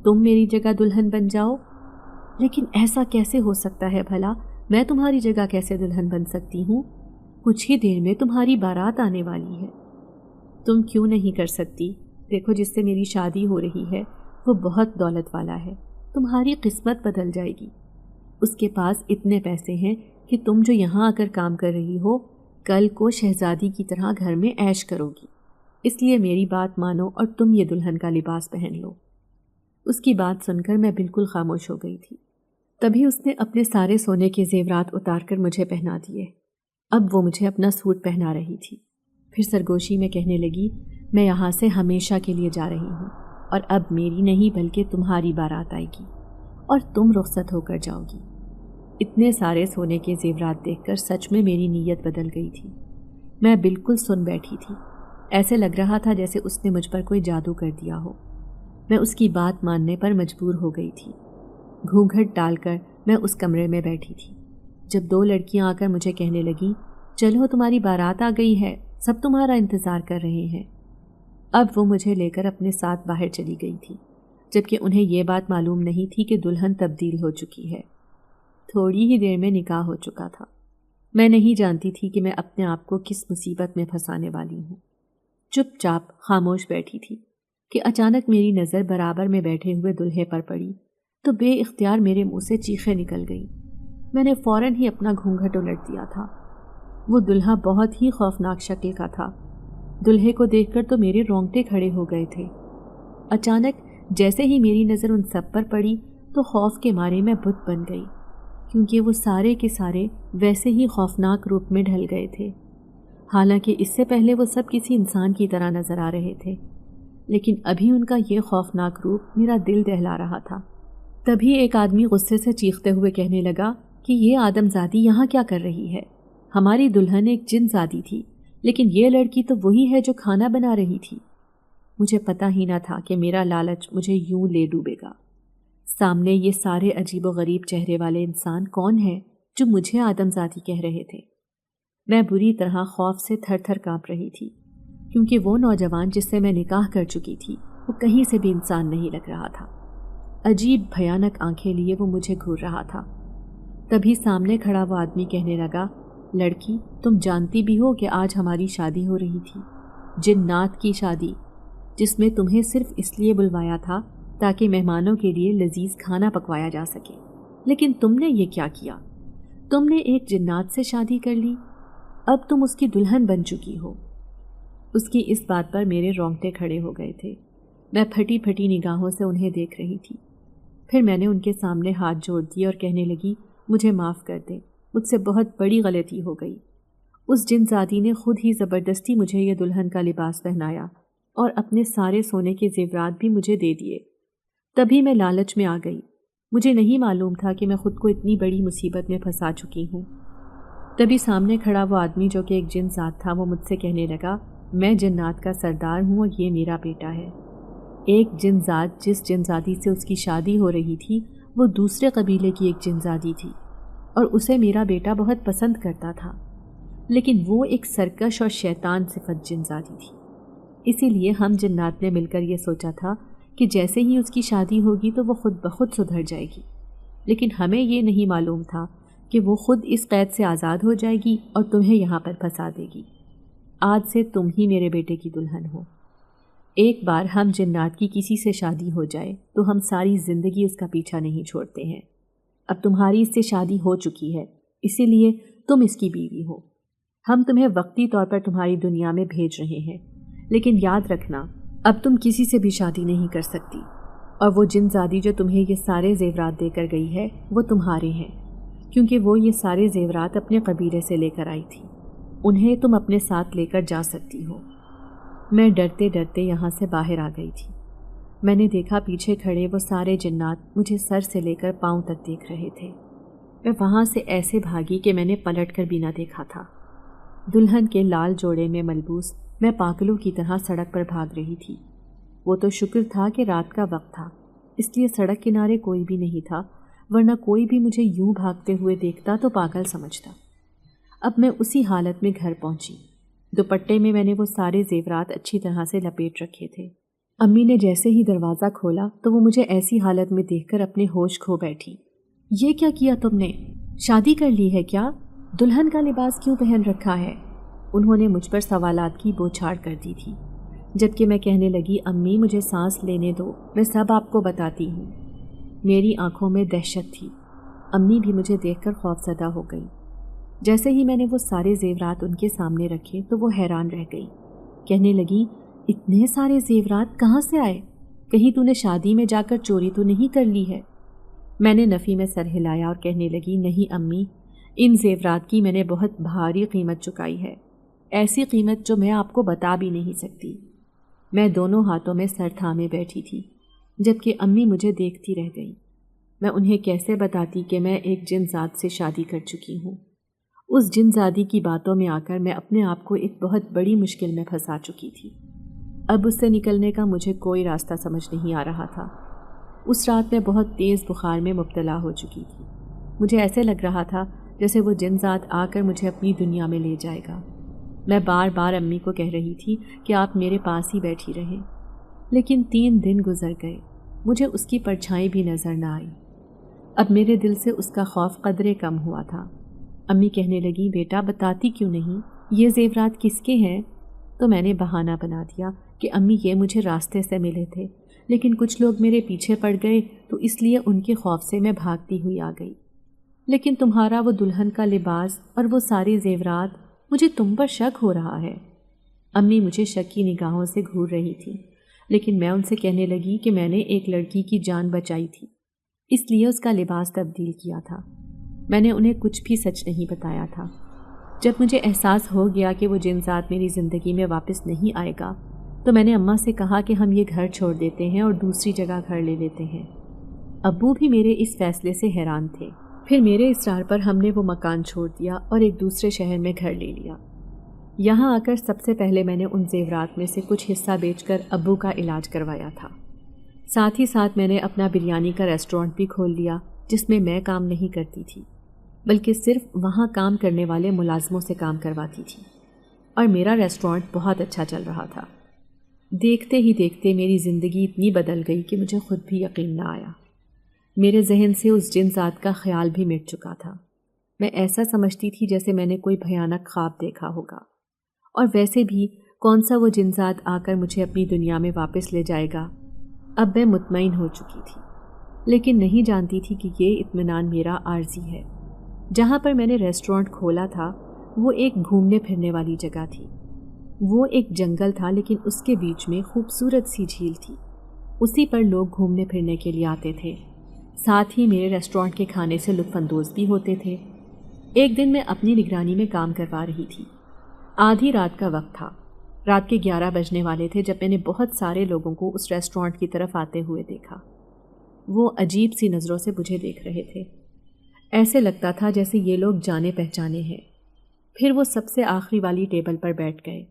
تم میری جگہ دلہن بن جاؤ۔ لیکن ایسا کیسے ہو سکتا ہے بھلا؟ میں تمہاری جگہ کیسے دلہن بن سکتی ہوں؟ کچھ ہی دیر میں تمہاری بارات آنے والی ہے۔ تم کیوں نہیں کر سکتی؟ دیکھو جس سے میری شادی ہو رہی ہے وہ بہت دولت والا ہے، تمہاری قسمت بدل جائے گی۔ اس کے پاس اتنے پیسے ہیں کہ تم جو یہاں آ کر کام کر رہی ہو، کل کو شہزادی کی طرح گھر میں عیش کرو گی۔ اس لیے میری بات مانو اور تم یہ دلہن کا لباس پہن لو۔ اس کی بات سن کر میں بالکل خاموش ہو گئی تھی۔ تبھی اس نے اپنے سارے سونے کے زیورات اتار کر مجھے پہنا دیے۔ اب وہ مجھے اپنا سوٹ پہنا رہی تھی۔ پھر سرگوشی میں کہنے لگی، میں یہاں سے ہمیشہ کے لیے جا رہی ہوں، اور اب میری نہیں بلکہ تمہاری بارات آئے گی اور تم رخصت ہو کر جاؤ گی۔ اتنے سارے سونے کے زیورات دیکھ کر سچ میں میری نیت بدل گئی تھی۔ میں بالکل سن بیٹھی تھی، ایسے لگ رہا تھا جیسے اس نے مجھ پر کوئی جادو کر دیا ہو۔ میں اس کی بات ماننے پر مجبور ہو گئی تھی۔ گھونگھٹ ڈال کر میں اس کمرے میں بیٹھی تھی، جب دو لڑکیاں آ کر مجھے کہنے لگیں، چلو تمہاری بارات آ گئی ہے، سب تمہارا انتظار کر رہے ہیں۔ اب وہ مجھے لے کر اپنے ساتھ باہر چلی گئی تھی، جبکہ انہیں یہ بات معلوم نہیں تھی کہ دلہن تبدیل ہو چکی ہے۔ تھوڑی ہی دیر میں نکاح ہو چکا تھا۔ میں نہیں جانتی تھی کہ میں اپنے آپ کو کس مصیبت میں پھنسانے والی ہوں۔ چپ چاپ خاموش بیٹھی تھی کہ اچانک میری نظر برابر میں بیٹھے ہوئے دلہے پر پڑی تو بے اختیار میرے منہ سے چیخیں نکل گئیں۔ میں نے فوراً ہی اپنا گھونگھٹ الٹ دیا تھا۔ وہ دلہا بہت ہی خوفناک شکل کا تھا۔ دلہے کو دیکھ کر تو میرے رونگٹے کھڑے ہو گئے تھے۔ اچانک جیسے ہی میری نظر ان سب پر پڑی تو خوف کے مارے میں بت بن گئی، کیونکہ وہ سارے کے سارے ویسے ہی خوفناک روپ میں ڈھل گئے تھے۔ حالانکہ اس سے پہلے وہ سب کسی انسان کی طرح نظر آ رہے تھے، لیکن ابھی ان کا یہ خوفناک روپ میرا دل دہلا رہا تھا۔ تبھی ایک آدمی غصے سے چیختے ہوئے کہنے لگا کہ یہ آدم زادی یہاں کیا کر رہی ہے؟ ہماری دلہن ایک جن زادی تھی، لیکن یہ لڑکی تو وہی ہے جو کھانا بنا رہی تھی۔ مجھے پتہ ہی نہ تھا کہ میرا لالچ مجھے یوں لے ڈوبے گا۔ سامنے یہ سارے عجیب و غریب چہرے والے انسان کون ہیں جو مجھے آدم زادی کہہ رہے تھے؟ میں بری طرح خوف سے تھر تھر کانپ رہی تھی، کیونکہ وہ نوجوان جس سے میں نکاح کر چکی تھی وہ کہیں سے بھی انسان نہیں لگ رہا تھا۔ عجیب بھیانک آنکھیں لیے وہ مجھے گھور رہا تھا۔ تبھی سامنے کھڑا وہ آدمی کہنے لگا، لڑکی تم جانتی بھی ہو کہ آج ہماری شادی ہو رہی تھی، جنات کی شادی، جس میں تمہیں صرف اس لیے بلوایا تھا تاکہ مہمانوں کے لیے لذیذ کھانا پکوایا جا سکے، لیکن تم نے یہ کیا کیا؟ تم نے ایک جنات سے شادی کر لی، اب تم اس کی دلہن بن چکی ہو۔ اس کی اس بات پر میرے رونگٹے کھڑے ہو گئے تھے۔ میں پھٹی پھٹی نگاہوں سے انہیں دیکھ رہی تھی۔ پھر میں نے ان کے سامنے ہاتھ جوڑ دیے اور کہنے لگی، مجھے معاف کر دے، مجھ سے بہت بڑی غلطی ہو گئی۔ اس جن زادی نے خود ہی زبردستی مجھے یہ دلہن کا لباس پہنایا اور اپنے سارے سونے کے زیورات بھی مجھے دے دیے۔ تبھی میں لالچ میں آ گئی۔ مجھے نہیں معلوم تھا کہ میں خود کو اتنی بڑی مصیبت میں پھنسا چکی ہوں۔ تبھی سامنے کھڑا وہ آدمی جو کہ ایک جن زاد تھا، وہ مجھ سے کہنے لگا، میں جنات کا سردار ہوں اور یہ میرا بیٹا ہے۔ ایک جن زاد جس جن زادی سے اس کی شادی ہو رہی تھی وہ دوسرے قبیلے کی ایک جن زادی تھی اور اسے میرا بیٹا بہت پسند کرتا تھا، لیکن وہ ایک سرکش اور شیطان صفت جن زادی تھی۔ اسی لیے ہم جنات نے مل کر یہ سوچا تھا کہ جیسے ہی اس کی شادی ہوگی تو وہ خود بخود سدھر جائے گی، لیکن ہمیں یہ نہیں معلوم تھا کہ وہ خود اس قید سے آزاد ہو جائے گی اور تمہیں یہاں پر پھنسا دے گی۔ آج سے تم ہی میرے بیٹے کی دلہن ہو۔ ایک بار ہم جنات کی کسی سے شادی ہو جائے تو ہم ساری زندگی اس کا پیچھا نہیں چھوڑتے ہیں۔ اب تمہاری اس سے شادی ہو چکی ہے، اسی لیے تم اس کی بیوی ہو۔ ہم تمہیں وقتی طور پر تمہاری دنیا میں بھیج رہے ہیں، لیکن یاد رکھنا اب تم کسی سے بھی شادی نہیں کر سکتی، اور وہ جن زادی جو تمہیں یہ سارے زیورات دے کر گئی ہے وہ تمہارے ہیں، کیونکہ وہ یہ سارے زیورات اپنے قبیلے سے لے کر آئی تھی۔ انہیں تم اپنے ساتھ لے کر جا سکتی ہو۔ میں ڈرتے ڈرتے یہاں سے باہر آ گئی تھی۔ میں نے دیکھا پیچھے کھڑے وہ سارے جنات مجھے سر سے لے کر پاؤں تک دیکھ رہے تھے۔ میں وہاں سے ایسے بھاگی کہ میں نے پلٹ کر بھی نہ دیکھا تھا۔ دلہن کے لال جوڑے میں ملبوس میں پاگلوں کی طرح سڑک پر بھاگ رہی تھی۔ وہ تو شکر تھا کہ رات کا وقت تھا، اس لیے سڑک کنارے کوئی بھی نہیں تھا، ورنہ کوئی بھی مجھے یوں بھاگتے ہوئے دیکھتا تو پاگل سمجھتا۔ اب میں اسی حالت میں گھر پہنچی۔ دوپٹے میں نے وہ سارے زیورات اچھی طرح سے لپیٹ رکھے تھے۔ امی نے جیسے ہی دروازہ کھولا تو وہ مجھے ایسی حالت میں دیکھ کر اپنے ہوش کھو بیٹھی۔ یہ کیا کیا تم نے؟ شادی کر لی ہے کیا؟ دلہن کا لباس کیوں پہن رکھا ہے؟ انہوں نے مجھ پر سوالات کی بوچھاڑ کر دی تھی، جبکہ میں کہنے لگی امی مجھے سانس لینے دو، میں سب آپ کو بتاتی ہوں۔ میری آنکھوں میں دہشت تھی۔ امی بھی مجھے دیکھ کر خوفزدہ ہو گئی۔ جیسے ہی میں نے وہ سارے زیورات ان کے سامنے رکھے تو وہ حیران رہ گئی، کہنے لگی اتنے سارے زیورات کہاں سے آئے؟ کہیں تو نے شادی میں جا کر چوری تو نہیں کر لی ہے؟ میں نے نفی میں سر ہلایا اور کہنے لگی نہیں امی، ان زیورات کی میں نے بہت بھاری قیمت چکائی ہے، ایسی قیمت جو میں آپ کو بتا بھی نہیں سکتی۔ میں دونوں ہاتھوں میں سر تھامے بیٹھی تھی، جبکہ امی مجھے دیکھتی رہ گئی۔ میں انہیں کیسے بتاتی کہ میں ایک جن ذات سے شادی کر چکی ہوں؟ اس جن زادی کی باتوں میں آ کر میں اپنے آپ کو ایک بہت بڑی مشکل میں پھنسا چکی تھی۔ اب اس سے نکلنے کا مجھے کوئی راستہ سمجھ نہیں آ رہا تھا۔ اس رات میں بہت تیز بخار میں مبتلا ہو چکی تھی۔ مجھے ایسے لگ رہا تھا جیسے وہ جن ذات آ کر مجھے اپنی دنیا میں لے جائے گا۔ میں بار بار امی کو کہہ رہی تھی کہ آپ میرے پاس ہی بیٹھی رہیں، لیکن 3 دن گزر گئے، مجھے اس کی پرچھائی بھی نظر نہ آئی۔ اب میرے دل سے اس کا خوف قدرے کم ہوا تھا۔ امی کہنے لگی بیٹا بتاتی کیوں نہیں، یہ زیورات کس کے ہیں؟ تو میں نے بہانہ بنا دیا کہ امی یہ مجھے راستے سے ملے تھے، لیکن کچھ لوگ میرے پیچھے پڑ گئے تو اس لیے ان کے خوف سے میں بھاگتی ہوئی آ گئی۔ لیکن تمہارا وہ دلہن کا لباس اور وہ سارے زیورات، مجھے تم پر شک ہو رہا ہے۔ امی مجھے شک کی نگاہوں سے گھور رہی تھی، لیکن میں ان سے کہنے لگی کہ میں نے ایک لڑکی کی جان بچائی تھی، اس لیے اس کا لباس تبدیل کیا تھا۔ میں نے انہیں کچھ بھی سچ نہیں بتایا تھا۔ جب مجھے احساس ہو گیا کہ وہ جن ذات میری زندگی میں واپس نہیں آئے گا تو میں نے اماں سے کہا کہ ہم یہ گھر چھوڑ دیتے ہیں اور دوسری جگہ گھر لے لیتے ہیں۔ ابو بھی میرے اس فیصلے سے حیران تھے۔ پھر میرے اصرار پر ہم نے وہ مکان چھوڑ دیا اور ایک دوسرے شہر میں گھر لے لیا۔ یہاں آ کر سب سے پہلے میں نے ان زیورات میں سے کچھ حصہ بیچ کر ابو کا علاج کروایا تھا۔ ساتھ ہی ساتھ میں نے اپنا بریانی کا ریسٹورنٹ بھی کھول لیا، جس میں میں کام نہیں کرتی تھی، بلکہ صرف وہاں کام کرنے والے ملازموں سے کام کرواتی تھی، اور میرا ریسٹورنٹ بہت اچھا چل رہا تھا۔ دیکھتے ہی دیکھتے میری زندگی اتنی بدل گئی کہ مجھے خود بھی یقین نہ آیا۔ میرے ذہن سے اس جن ذات کا خیال بھی مٹ چکا تھا۔ میں ایسا سمجھتی تھی جیسے میں نے کوئی بھیانک خواب دیکھا ہوگا، اور ویسے بھی کون سا وہ جن ذات آ کر مجھے اپنی دنیا میں واپس لے جائے گا۔ اب میں مطمئن ہو چکی تھی، لیکن نہیں جانتی تھی کہ یہ اطمینان میرا عارضی ہے۔ جہاں پر میں نے ریسٹورنٹ کھولا تھا وہ ایک گھومنے پھرنے والی جگہ تھی۔ وہ ایک جنگل تھا، لیکن اس کے بیچ میں خوبصورت سی جھیل تھی۔ اسی پر لوگ گھومنے پھرنے کے لیے آتے تھے، ساتھ ہی میرے ریسٹورنٹ کے کھانے سے لطف اندوز بھی ہوتے تھے۔ ایک دن میں اپنی نگرانی میں کام کروا رہی تھی۔ آدھی رات کا وقت تھا، رات کے 11 بجنے والے تھے جب میں نے بہت سارے لوگوں کو اس ریسٹورنٹ کی طرف آتے ہوئے دیکھا۔ وہ عجیب سی نظروں سے مجھے دیکھ رہے تھے، ایسے لگتا تھا جیسے یہ لوگ جانے پہچانے ہیں۔ پھر وہ سب سے آخری والی ٹیبل پر بیٹھ گئے۔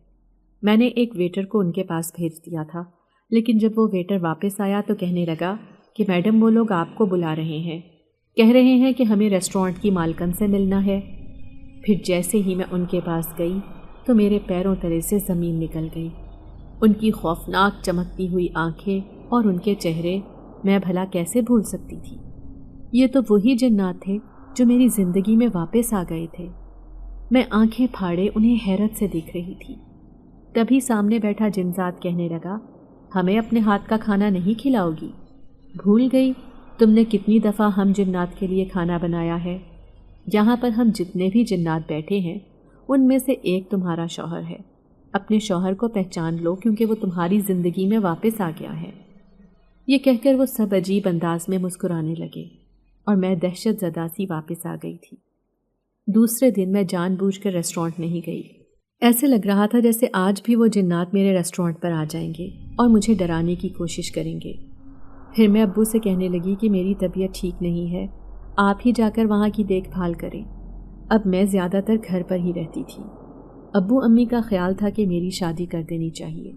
میں نے ایک ویٹر کو ان کے پاس بھیج دیا تھا، لیکن جب وہ ویٹر واپس آیا تو کہنے لگا کہ میڈم وہ لوگ آپ کو بلا رہے ہیں، کہہ رہے ہیں کہ ہمیں ریسٹورنٹ کی مالکن سے ملنا ہے۔ پھر جیسے ہی میں ان کے پاس گئی تو میرے پیروں تلے سے زمین نکل گئی۔ ان کی خوفناک چمکتی ہوئی آنکھیں اور ان کے چہرے میں بھلا کیسے بھول سکتی تھی؟ یہ تو وہی جنات تھے جو میری زندگی میں واپس آ گئے تھے۔ میں آنکھیں پھاڑے انہیں حیرت سے دیکھ رہی تھی۔ تبھی سامنے بیٹھا جن ذات کہنے لگا، ہمیں اپنے ہاتھ کا کھانا نہیں کھلاؤ گی؟ بھول گئی تم نے کتنی دفعہ ہم جنات کے لیے کھانا بنایا ہے؟ یہاں پر ہم جتنے بھی جنات بیٹھے ہیں ان میں سے ایک تمہارا شوہر ہے۔ اپنے شوہر کو پہچان لو کیونکہ وہ تمہاری زندگی میں واپس آ گیا ہے۔ یہ کہہ کر وہ سب عجیب انداز میں مسکرانے لگے اور میں دہشت زدہ سی واپس آ گئی تھی۔ دوسرے دن میں جان بوجھ کر ریسٹورنٹ نہیں گئی، ایسے لگ رہا تھا جیسے آج بھی وہ جنات میرے ریسٹورانٹ پر آ جائیں گے اور مجھے ڈرانے کی کوشش کریں گے۔ پھر میں ابو سے کہنے لگی کہ میری طبیعت ٹھیک نہیں ہے، آپ ہی جا کر وہاں کی دیکھ بھال کریں۔ اب میں زیادہ تر گھر پر ہی رہتی تھی۔ ابو امی کا خیال تھا کہ میری شادی کر دینی چاہیے،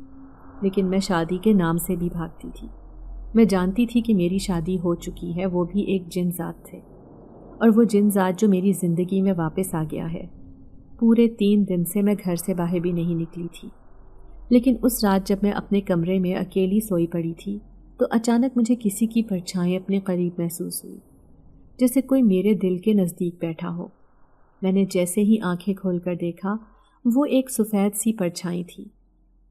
لیکن میں شادی کے نام سے بھی بھاگتی تھی۔ میں جانتی تھی کہ میری شادی ہو چکی ہے، وہ بھی ایک جن ذات تھے، اور وہ جن ذات جو میری زندگی میں واپس آ گیا ہے۔ پورے 3 دن سے میں گھر سے باہر بھی نہیں نکلی تھی، لیکن اس رات جب میں اپنے کمرے میں اکیلی سوئی پڑی تھی تو اچانک مجھے کسی کی پرچھائیں اپنے قریب محسوس ہوئی، جیسے کوئی میرے دل کے نزدیک بیٹھا ہو۔ میں نے جیسے ہی آنکھیں کھول کر دیکھا، وہ ایک سفید سی پرچھائی تھی،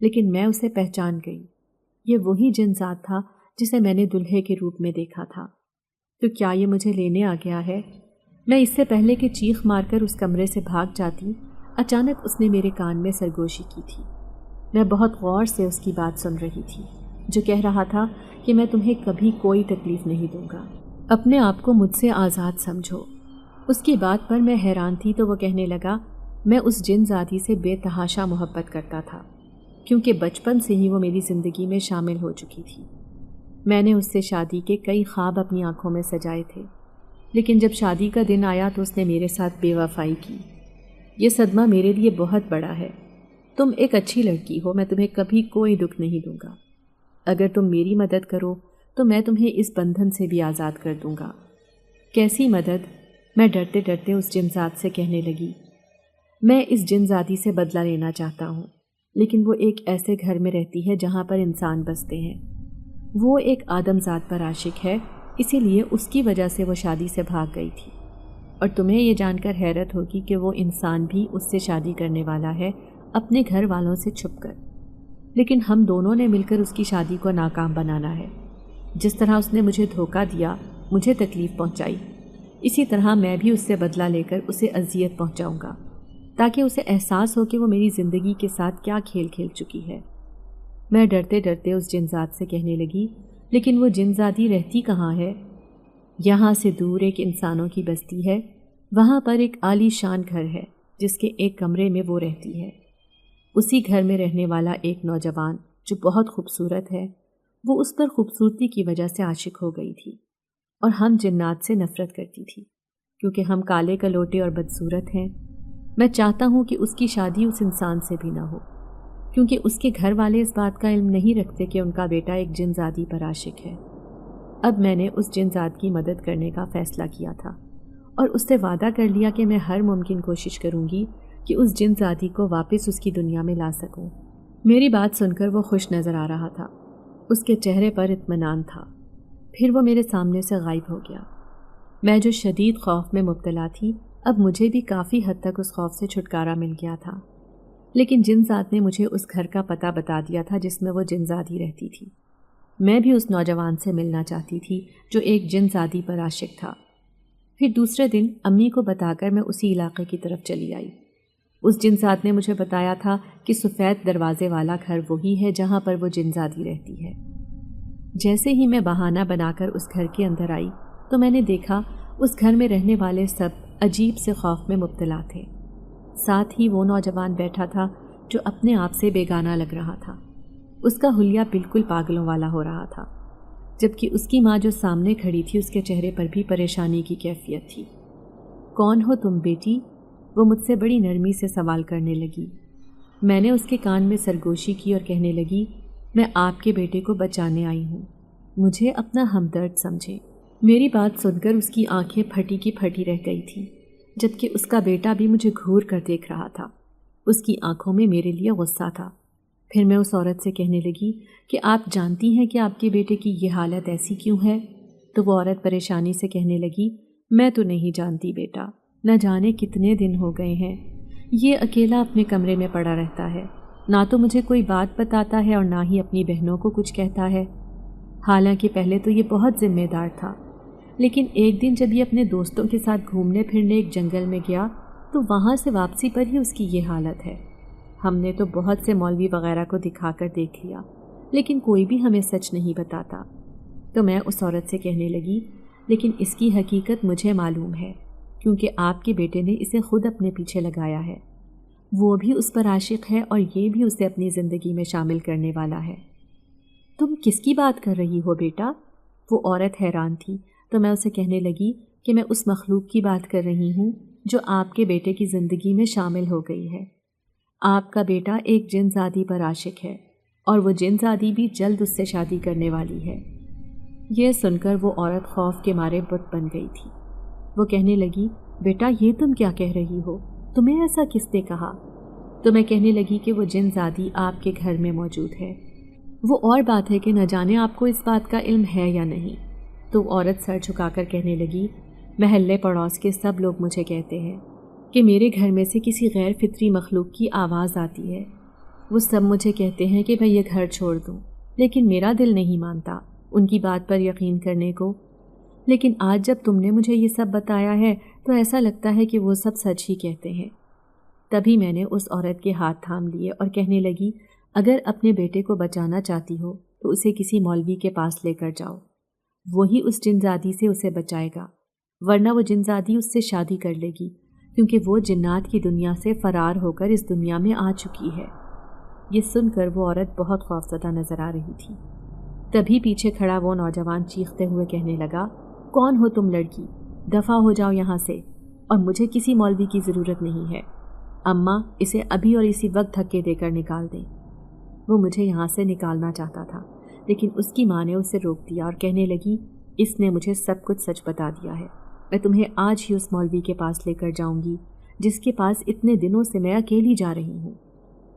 لیکن میں اسے پہچان گئی۔ یہ وہی جن ذات تھا جسے میں نے دلہے کے روپ میں دیکھا تھا۔ تو کیا یہ مجھے لینے آ گیا ہے؟ میں اس سے پہلے کہ چیخ مار کر اس کمرے سے بھاگ جاتی، اچانک اس نے میرے کان میں سرگوشی کی تھی۔ میں بہت غور سے اس کی بات سن رہی تھی، جو کہہ رہا تھا کہ میں تمہیں کبھی کوئی تکلیف نہیں دوں گا، اپنے آپ کو مجھ سے آزاد سمجھو۔ اس کی بات پر میں حیران تھی تو وہ کہنے لگا، میں اس جن ذاتی سے بے تحاشا محبت کرتا تھا، کیونکہ بچپن سے ہی وہ میری زندگی میں شامل ہو چکی تھی۔ میں نے اس سے شادی کے کئی خواب اپنی آنکھوں میں سجائے تھے، لیکن جب شادی کا دن آیا تو اس نے میرے ساتھ بے وفائی کی۔ یہ صدمہ میرے لیے بہت بڑا ہے۔ تم ایک اچھی لڑکی ہو، میں تمہیں کبھی کوئی دکھ نہیں دوں گا۔ اگر تم میری مدد کرو تو میں تمہیں اس بندھن سے بھی آزاد کر دوں گا۔ کیسی مدد؟ میں ڈرتے ڈرتے اس جن ذات سے کہنے لگی۔ میں اس جن ذاتی سے بدلہ لینا چاہتا ہوں، لیکن وہ ایک ایسے گھر میں رہتی ہے جہاں پر انسان بستے ہیں۔ وہ ایک آدم ذات پر عاشق ہے، اسی لیے اس کی وجہ سے وہ شادی سے بھاگ گئی تھی، اور تمہیں یہ جان کر حیرت ہوگی کہ وہ انسان بھی اس سے شادی کرنے والا ہے، اپنے گھر والوں سے چھپ کر۔ لیکن ہم دونوں نے مل کر اس کی شادی کو ناکام بنانا ہے۔ جس طرح اس نے مجھے دھوکہ دیا، مجھے تکلیف پہنچائی، اسی طرح میں بھی اس سے بدلہ لے کر اسے اذیت پہنچاؤں گا، تاکہ اسے احساس ہو کہ وہ میری زندگی کے ساتھ کیا کھیل کھیل چکی ہے۔ میں ڈرتے ڈرتے اس جن ذات سے کہنے لگی، لیکن وہ جن ذاتی رہتی کہاں ہے؟ یہاں سے دور ایک انسانوں کی بستی ہے، وہاں پر ایک عالی شان گھر ہے جس کے ایک کمرے میں وہ رہتی ہے۔ اسی گھر میں رہنے والا ایک نوجوان جو بہت خوبصورت ہے، وہ اس پر خوبصورتی کی وجہ سے عاشق ہو گئی تھی، اور ہم جنات سے نفرت کرتی تھی کیونکہ ہم کالے کلوٹے اور بدصورت ہیں۔ میں چاہتا ہوں کہ اس کی شادی اس انسان سے بھی نہ ہو، کیونکہ اس کے گھر والے اس بات کا علم نہیں رکھتے کہ ان کا بیٹا ایک جن ذاتی پر عاشق ہے۔ اب میں نے اس جن ذات کی مدد کرنے کا فیصلہ کیا تھا، اور اس سے وعدہ کر لیا کہ میں ہر ممکن کوشش کروں گی کہ اس جن ذاتی کو واپس اس کی دنیا میں لا سکوں۔ میری بات سن کر وہ خوش نظر آ رہا تھا، اس کے چہرے پر اطمینان تھا۔ پھر وہ میرے سامنے سے غائب ہو گیا۔ میں جو شدید خوف میں مبتلا تھی، اب مجھے بھی کافی حد تک اس خوف سے چھٹکارا مل گیا تھا۔ لیکن جن ذات نے مجھے اس گھر کا پتہ بتا دیا تھا جس میں وہ جن ذاتی رہتی تھی۔ میں بھی اس نوجوان سے ملنا چاہتی تھی جو ایک جن ذاتی پر عاشق تھا۔ پھر دوسرے دن امی کو بتا کر میں اسی علاقے کی طرف چلی آئی۔ اس جن ذات نے مجھے بتایا تھا کہ سفید دروازے والا گھر وہی ہے جہاں پر وہ جن ذاتی رہتی ہے۔ جیسے ہی میں بہانہ بنا کر اس گھر کے اندر آئی تو میں نے دیکھا اس گھر میں رہنے والے سب عجیب سے خوف میں مبتلا تھے۔ ساتھ ہی وہ نوجوان بیٹھا تھا جو اپنے آپ سے بیگانہ لگ رہا تھا۔ اس کا حلیہ بالکل پاگلوں والا ہو رہا تھا، جبکہ اس کی ماں جو سامنے کھڑی تھی اس کے چہرے پر بھی پریشانی کی کیفیت تھی۔ کون ہو تم بیٹی؟ وہ مجھ سے بڑی نرمی سے سوال کرنے لگی۔ میں نے اس کے کان میں سرگوشی کی اور کہنے لگی، میں آپ کے بیٹے کو بچانے آئی ہوں، مجھے اپنا ہمدرد سمجھے۔ میری بات سن کر اس کی آنکھیں پھٹی کی پھٹی رہ گئی تھیں، جبکہ اس کا بیٹا بھی مجھے گھور کر دیکھ رہا تھا۔ اس کی آنکھوں میں میرے لیے غصہ تھا۔ پھر میں اس عورت سے کہنے لگی کہ آپ جانتی ہیں کہ آپ کے بیٹے کی یہ حالت ایسی کیوں ہے؟ تو وہ عورت پریشانی سے کہنے لگی، میں تو نہیں جانتی بیٹا، نہ جانے کتنے دن ہو گئے ہیں یہ اکیلا اپنے کمرے میں پڑا رہتا ہے، نہ تو مجھے کوئی بات بتاتا ہے اور نہ ہی اپنی بہنوں کو کچھ کہتا ہے۔ حالانکہ پہلے تو یہ بہت ذمہ دار تھا، لیکن ایک دن جب یہ اپنے دوستوں کے ساتھ گھومنے پھرنے ایک جنگل میں گیا تو وہاں سے واپسی پر ہی اس کی یہ حالت ہے۔ ہم نے تو بہت سے مولوی وغیرہ کو دکھا کر دیکھ لیا، لیکن کوئی بھی ہمیں سچ نہیں بتاتا۔ تو میں اس عورت سے کہنے لگی، لیکن اس کی حقیقت مجھے معلوم ہے، کیونکہ آپ کے بیٹے نے اسے خود اپنے پیچھے لگایا ہے۔ وہ بھی اس پر عاشق ہے اور یہ بھی اسے اپنی زندگی میں شامل کرنے والا ہے۔ تم کس کی بات کر رہی ہو بیٹا؟ وہ عورت حیران تھی تو میں اسے کہنے لگی کہ میں اس مخلوق کی بات کر رہی ہوں جو آپ کے بیٹے کی زندگی میں شامل ہو گئی ہے۔ آپ کا بیٹا ایک جن زادی پر عاشق ہے اور وہ جن زادی بھی جلد اس سے شادی کرنے والی ہے۔ یہ سن کر وہ عورت خوف کے مارے بت بن گئی تھی۔ وہ کہنے لگی، بیٹا یہ تم کیا کہہ رہی ہو؟ تمہیں ایسا کس نے کہا؟ تو میں کہنے لگی کہ وہ جن زادی آپ کے گھر میں موجود ہے۔ وہ اور بات ہے کہ نہ جانے آپ کو اس بات کا علم ہے یا نہیں۔ تو عورت سر جھکا کر کہنے لگی، محلے پڑوس کے سب لوگ مجھے کہتے ہیں کہ میرے گھر میں سے کسی غیر فطری مخلوق کی آواز آتی ہے۔ وہ سب مجھے کہتے ہیں کہ میں یہ گھر چھوڑ دوں، لیکن میرا دل نہیں مانتا ان کی بات پر یقین کرنے کو۔ لیکن آج جب تم نے مجھے یہ سب بتایا ہے تو ایسا لگتا ہے کہ وہ سب سچ ہی کہتے ہیں۔ تبھی میں نے اس عورت کے ہاتھ تھام لیے اور کہنے لگی، اگر اپنے بیٹے کو بچانا چاہتی ہو تو اسے کسی مولوی کے پاس لے کر جاؤ، وہی اس جن زادی سے اسے بچائے گا، ورنہ وہ جن زادی اس سے شادی کر لے گی، کیونکہ وہ جنات کی دنیا سے فرار ہو کر اس دنیا میں آ چکی ہے۔ یہ سن کر وہ عورت بہت خوفزدہ نظر آ رہی تھی۔ تبھی پیچھے کھڑا وہ نوجوان چیختے ہوئے کہنے لگا، کون ہو تم لڑکی؟ دفع ہو جاؤ یہاں سے، اور مجھے کسی مولوی کی ضرورت نہیں ہے۔ اماں اسے ابھی اور اسی وقت دھکے دے کر نکال دیں۔ وہ مجھے یہاں سے نکالنا چاہتا تھا، لیکن اس کی ماں نے اسے روک دیا اور کہنے لگی، اس نے مجھے سب کچھ سچ بتا دیا ہے۔ میں تمہیں آج ہی اس مولوی کے پاس لے کر جاؤں گی جس کے پاس اتنے دنوں سے میں اکیلی جا رہی ہوں۔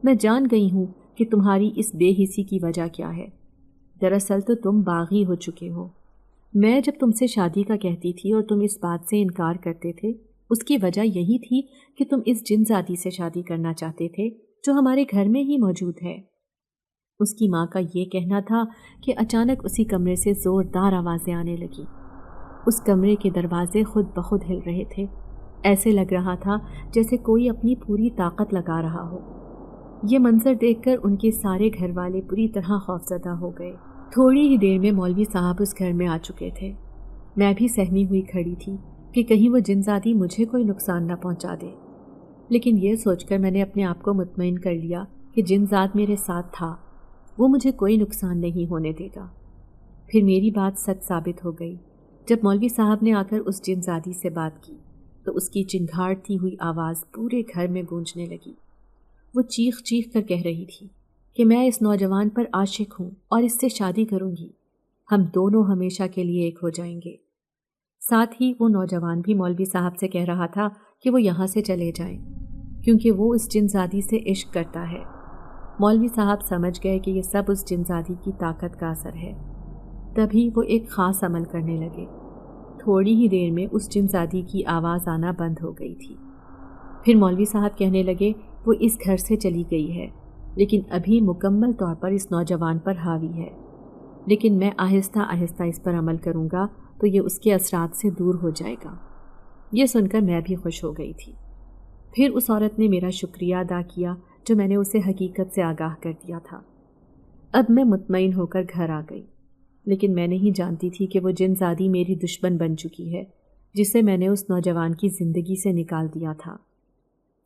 میں جان گئی ہوں کہ تمہاری اس بے حسی کی وجہ کیا ہے۔ دراصل تو تم باغی ہو چکے ہو۔ میں جب تم سے شادی کا کہتی تھی اور تم اس بات سے انکار کرتے تھے، اس کی وجہ یہی تھی کہ تم اس جن زادی سے شادی کرنا چاہتے تھے جو ہمارے گھر میں ہی موجود ہے۔ اس کی ماں کا یہ کہنا تھا کہ اچانک اسی کمرے سے زوردار آوازیں آنے لگیں۔ اس کمرے کے دروازے خود بخود ہل رہے تھے، ایسے لگ رہا تھا جیسے کوئی اپنی پوری طاقت لگا رہا ہو۔ یہ منظر دیکھ کر ان کے سارے گھر والے پوری طرح خوفزدہ ہو گئے۔ تھوڑی ہی دیر میں مولوی صاحب اس گھر میں آ چکے تھے۔ میں بھی سہمی ہوئی کھڑی تھی کہ کہیں وہ جن زادی مجھے کوئی نقصان نہ پہنچا دے، لیکن یہ سوچ کر میں نے اپنے آپ کو مطمئن کر لیا کہ جن زاد میرے ساتھ تھا، وہ مجھے کوئی نقصان نہیں ہونے دے گا۔ پھر میری بات سچ ثابت ہو گئی۔ جب مولوی صاحب نے آ کر اس جن زادی سے بات کی تو اس کی چنگھاڑتی ہوئی آواز پورے گھر میں گونجنے لگی۔ وہ چیخ چیخ کر کہہ رہی تھی کہ میں اس نوجوان پر عاشق ہوں اور اس سے شادی کروں گی، ہم دونوں ہمیشہ کے لیے ایک ہو جائیں گے۔ ساتھ ہی وہ نوجوان بھی مولوی صاحب سے کہہ رہا تھا کہ وہ یہاں سے چلے جائیں کیونکہ وہ اس جن زادی سے عشق کرتا ہے۔ مولوی صاحب سمجھ گئے کہ یہ سب اس جن زادی کی طاقت کا اثر ہے۔ تبھی وہ ایک خاص عمل کرنے لگے۔ تھوڑی ہی دیر میں اس جن زادی کی آواز آنا بند ہو گئی تھی۔ پھر مولوی صاحب کہنے لگے، وہ اس گھر سے چلی گئی ہے، لیکن ابھی مکمل طور پر اس نوجوان پر حاوی ہے، لیکن میں آہستہ آہستہ اس پر عمل کروں گا تو یہ اس کے اثرات سے دور ہو جائے گا۔ یہ سن کر میں بھی خوش ہو گئی تھی۔ پھر اس عورت نے میرا شکریہ ادا کیا جو میں نے اسے حقیقت سے آگاہ کر دیا تھا۔ اب میں مطمئن ہو کر گھر آ گئی، لیکن میں نہیں جانتی تھی کہ وہ جن زادی میری دشمن بن چکی ہے جسے میں نے اس نوجوان کی زندگی سے نکال دیا تھا۔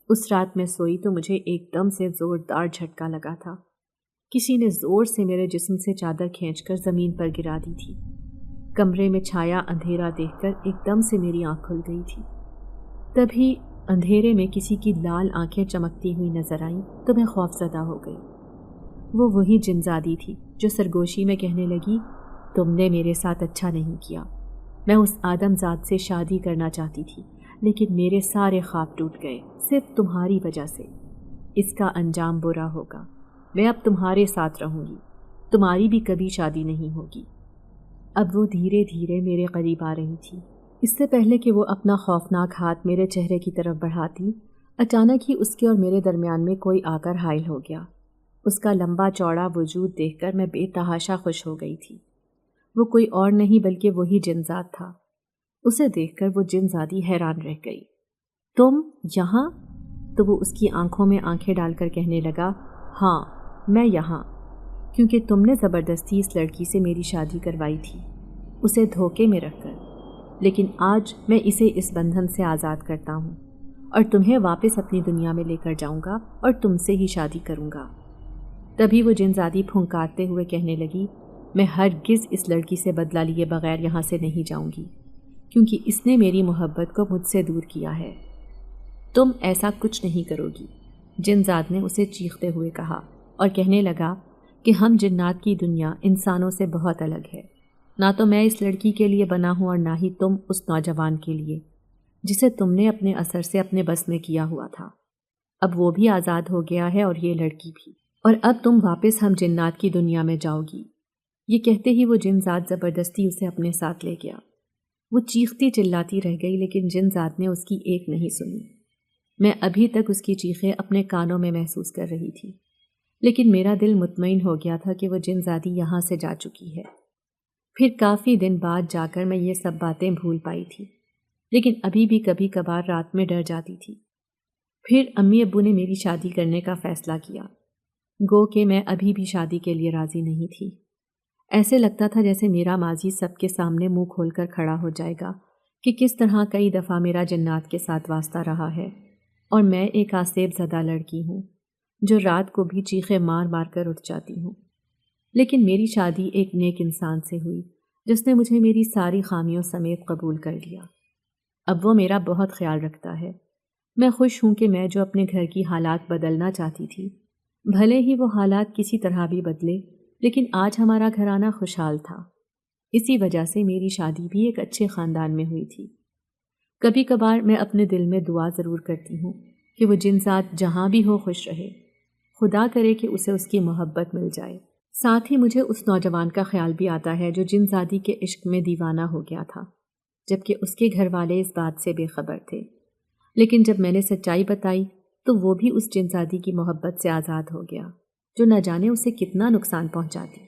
اس رات میں سوئی تو مجھے ایک دم سے زوردار جھٹکا لگا تھا۔ کسی نے زور سے میرے جسم سے چادر کھینچ کر زمین پر گرا دی تھی۔ کمرے میں چھایا اندھیرا دیکھ کر ایک دم سے میری آنکھ کھل گئی تھی۔ تبھی اندھیرے میں کسی کی لال آنکھیں چمکتی ہوئی نظر آئیں تو میں خوفزدہ ہو گئی۔ وہ وہی جن زادی تھی جو سرگوشی میں کہنے لگی، تم نے میرے ساتھ اچھا نہیں کیا، میں اس آدم ذات سے شادی کرنا چاہتی تھی، لیکن میرے سارے خواب ٹوٹ گئے صرف تمہاری وجہ سے۔ اس کا انجام برا ہوگا، میں اب تمہارے ساتھ رہوں گی، تمہاری بھی کبھی شادی نہیں ہوگی۔ اب وہ دھیرے دھیرے میرے قریب آ رہی تھی۔ اس سے پہلے کہ وہ اپنا خوفناک ہاتھ میرے چہرے کی طرف بڑھاتی، اچانک ہی اس کے اور میرے درمیان میں کوئی آ کر حائل ہو گیا۔ اس کا لمبا چوڑا وجود دیکھ کر میں بے تحاشا خوش ہو گئی تھی۔ وہ کوئی اور نہیں بلکہ وہی جن زاد تھا۔ اسے دیکھ کر وہ جن زادی حیران رہ گئی۔ تم یہاں؟ تو وہ اس کی آنکھوں میں آنکھیں ڈال کر کہنے لگا، ہاں میں یہاں، کیونکہ تم نے زبردستی اس لڑکی سے میری شادی کروائی تھی، اسے دھوکے میں رکھ کر، لیکن آج میں اسے اس بندھن سے آزاد کرتا ہوں اور تمہیں واپس اپنی دنیا میں لے کر جاؤں گا اور تم سے ہی شادی کروں گا۔ تبھی وہ جنزادی پھنکارتے ہوئے کہنے لگی، میں ہرگز اس لڑکی سے بدلہ لیے بغیر یہاں سے نہیں جاؤں گی، کیونکہ اس نے میری محبت کو مجھ سے دور کیا ہے۔ تم ایسا کچھ نہیں کرو گی، جنزاد نے اسے چیختے ہوئے کہا، اور کہنے لگا کہ ہم جنات کی دنیا انسانوں سے بہت الگ ہے۔ نہ تو میں اس لڑکی کے لیے بنا ہوں اور نہ ہی تم اس نوجوان کے لیے جسے تم نے اپنے اثر سے اپنے بس میں کیا ہوا تھا۔ اب وہ بھی آزاد ہو گیا ہے اور یہ لڑکی بھی، اور اب تم واپس ہم جنات کی دنیا میں جاؤ گی۔ یہ کہتے ہی وہ جنزاد زبردستی اسے اپنے ساتھ لے گیا۔ وہ چیختی چلاتی رہ گئی، لیکن جنزاد نے اس کی ایک نہیں سنی۔ میں ابھی تک اس کی چیخیں اپنے کانوں میں محسوس کر رہی تھی، لیکن میرا دل مطمئن ہو گیا تھا کہ وہ جنزادی یہاں سے جا چکی ہے۔ پھر کافی دن بعد جا کر میں یہ سب باتیں بھول پائی تھی، لیکن ابھی بھی کبھی کبھار رات میں ڈر جاتی تھی۔ پھر امی ابو نے میری شادی کرنے کا فیصلہ کیا، گو کہ میں ابھی بھی شادی کے لیے راضی نہیں تھی۔ ایسے لگتا تھا جیسے میرا ماضی سب کے سامنے منہ کھول کر کھڑا ہو جائے گا کہ کس طرح کئی دفعہ میرا جنات کے ساتھ واسطہ رہا ہے، اور میں ایک آسیب زدہ لڑکی ہوں جو رات کو بھی چیخے مار مار کر اٹھ جاتی ہوں۔ لیکن میری شادی ایک نیک انسان سے ہوئی جس نے مجھے میری ساری خامیوں سمیت قبول کر لیا۔ اب وہ میرا بہت خیال رکھتا ہے۔ میں خوش ہوں کہ میں جو اپنے گھر کی حالات بدلنا چاہتی تھی، بھلے ہی وہ حالات کسی طرح بھی بدلے، لیکن آج ہمارا گھرانہ خوشحال تھا۔ اسی وجہ سے میری شادی بھی ایک اچھے خاندان میں ہوئی تھی۔ کبھی کبھار میں اپنے دل میں دعا ضرور کرتی ہوں کہ وہ جنزاد جہاں بھی ہو خوش رہے، خدا کرے کہ اسے اس کی محبت مل جائے۔ ساتھ ہی مجھے اس نوجوان کا خیال بھی آتا ہے جو جنزادی کے عشق میں دیوانہ ہو گیا تھا، جبکہ اس کے گھر والے اس بات سے بے خبر تھے۔ لیکن جب میں نے سچائی بتائی تو وہ بھی اس جنزادی کی محبت سے آزاد ہو گیا، جو نہ جانے اسے کتنا نقصان پہنچاتی۔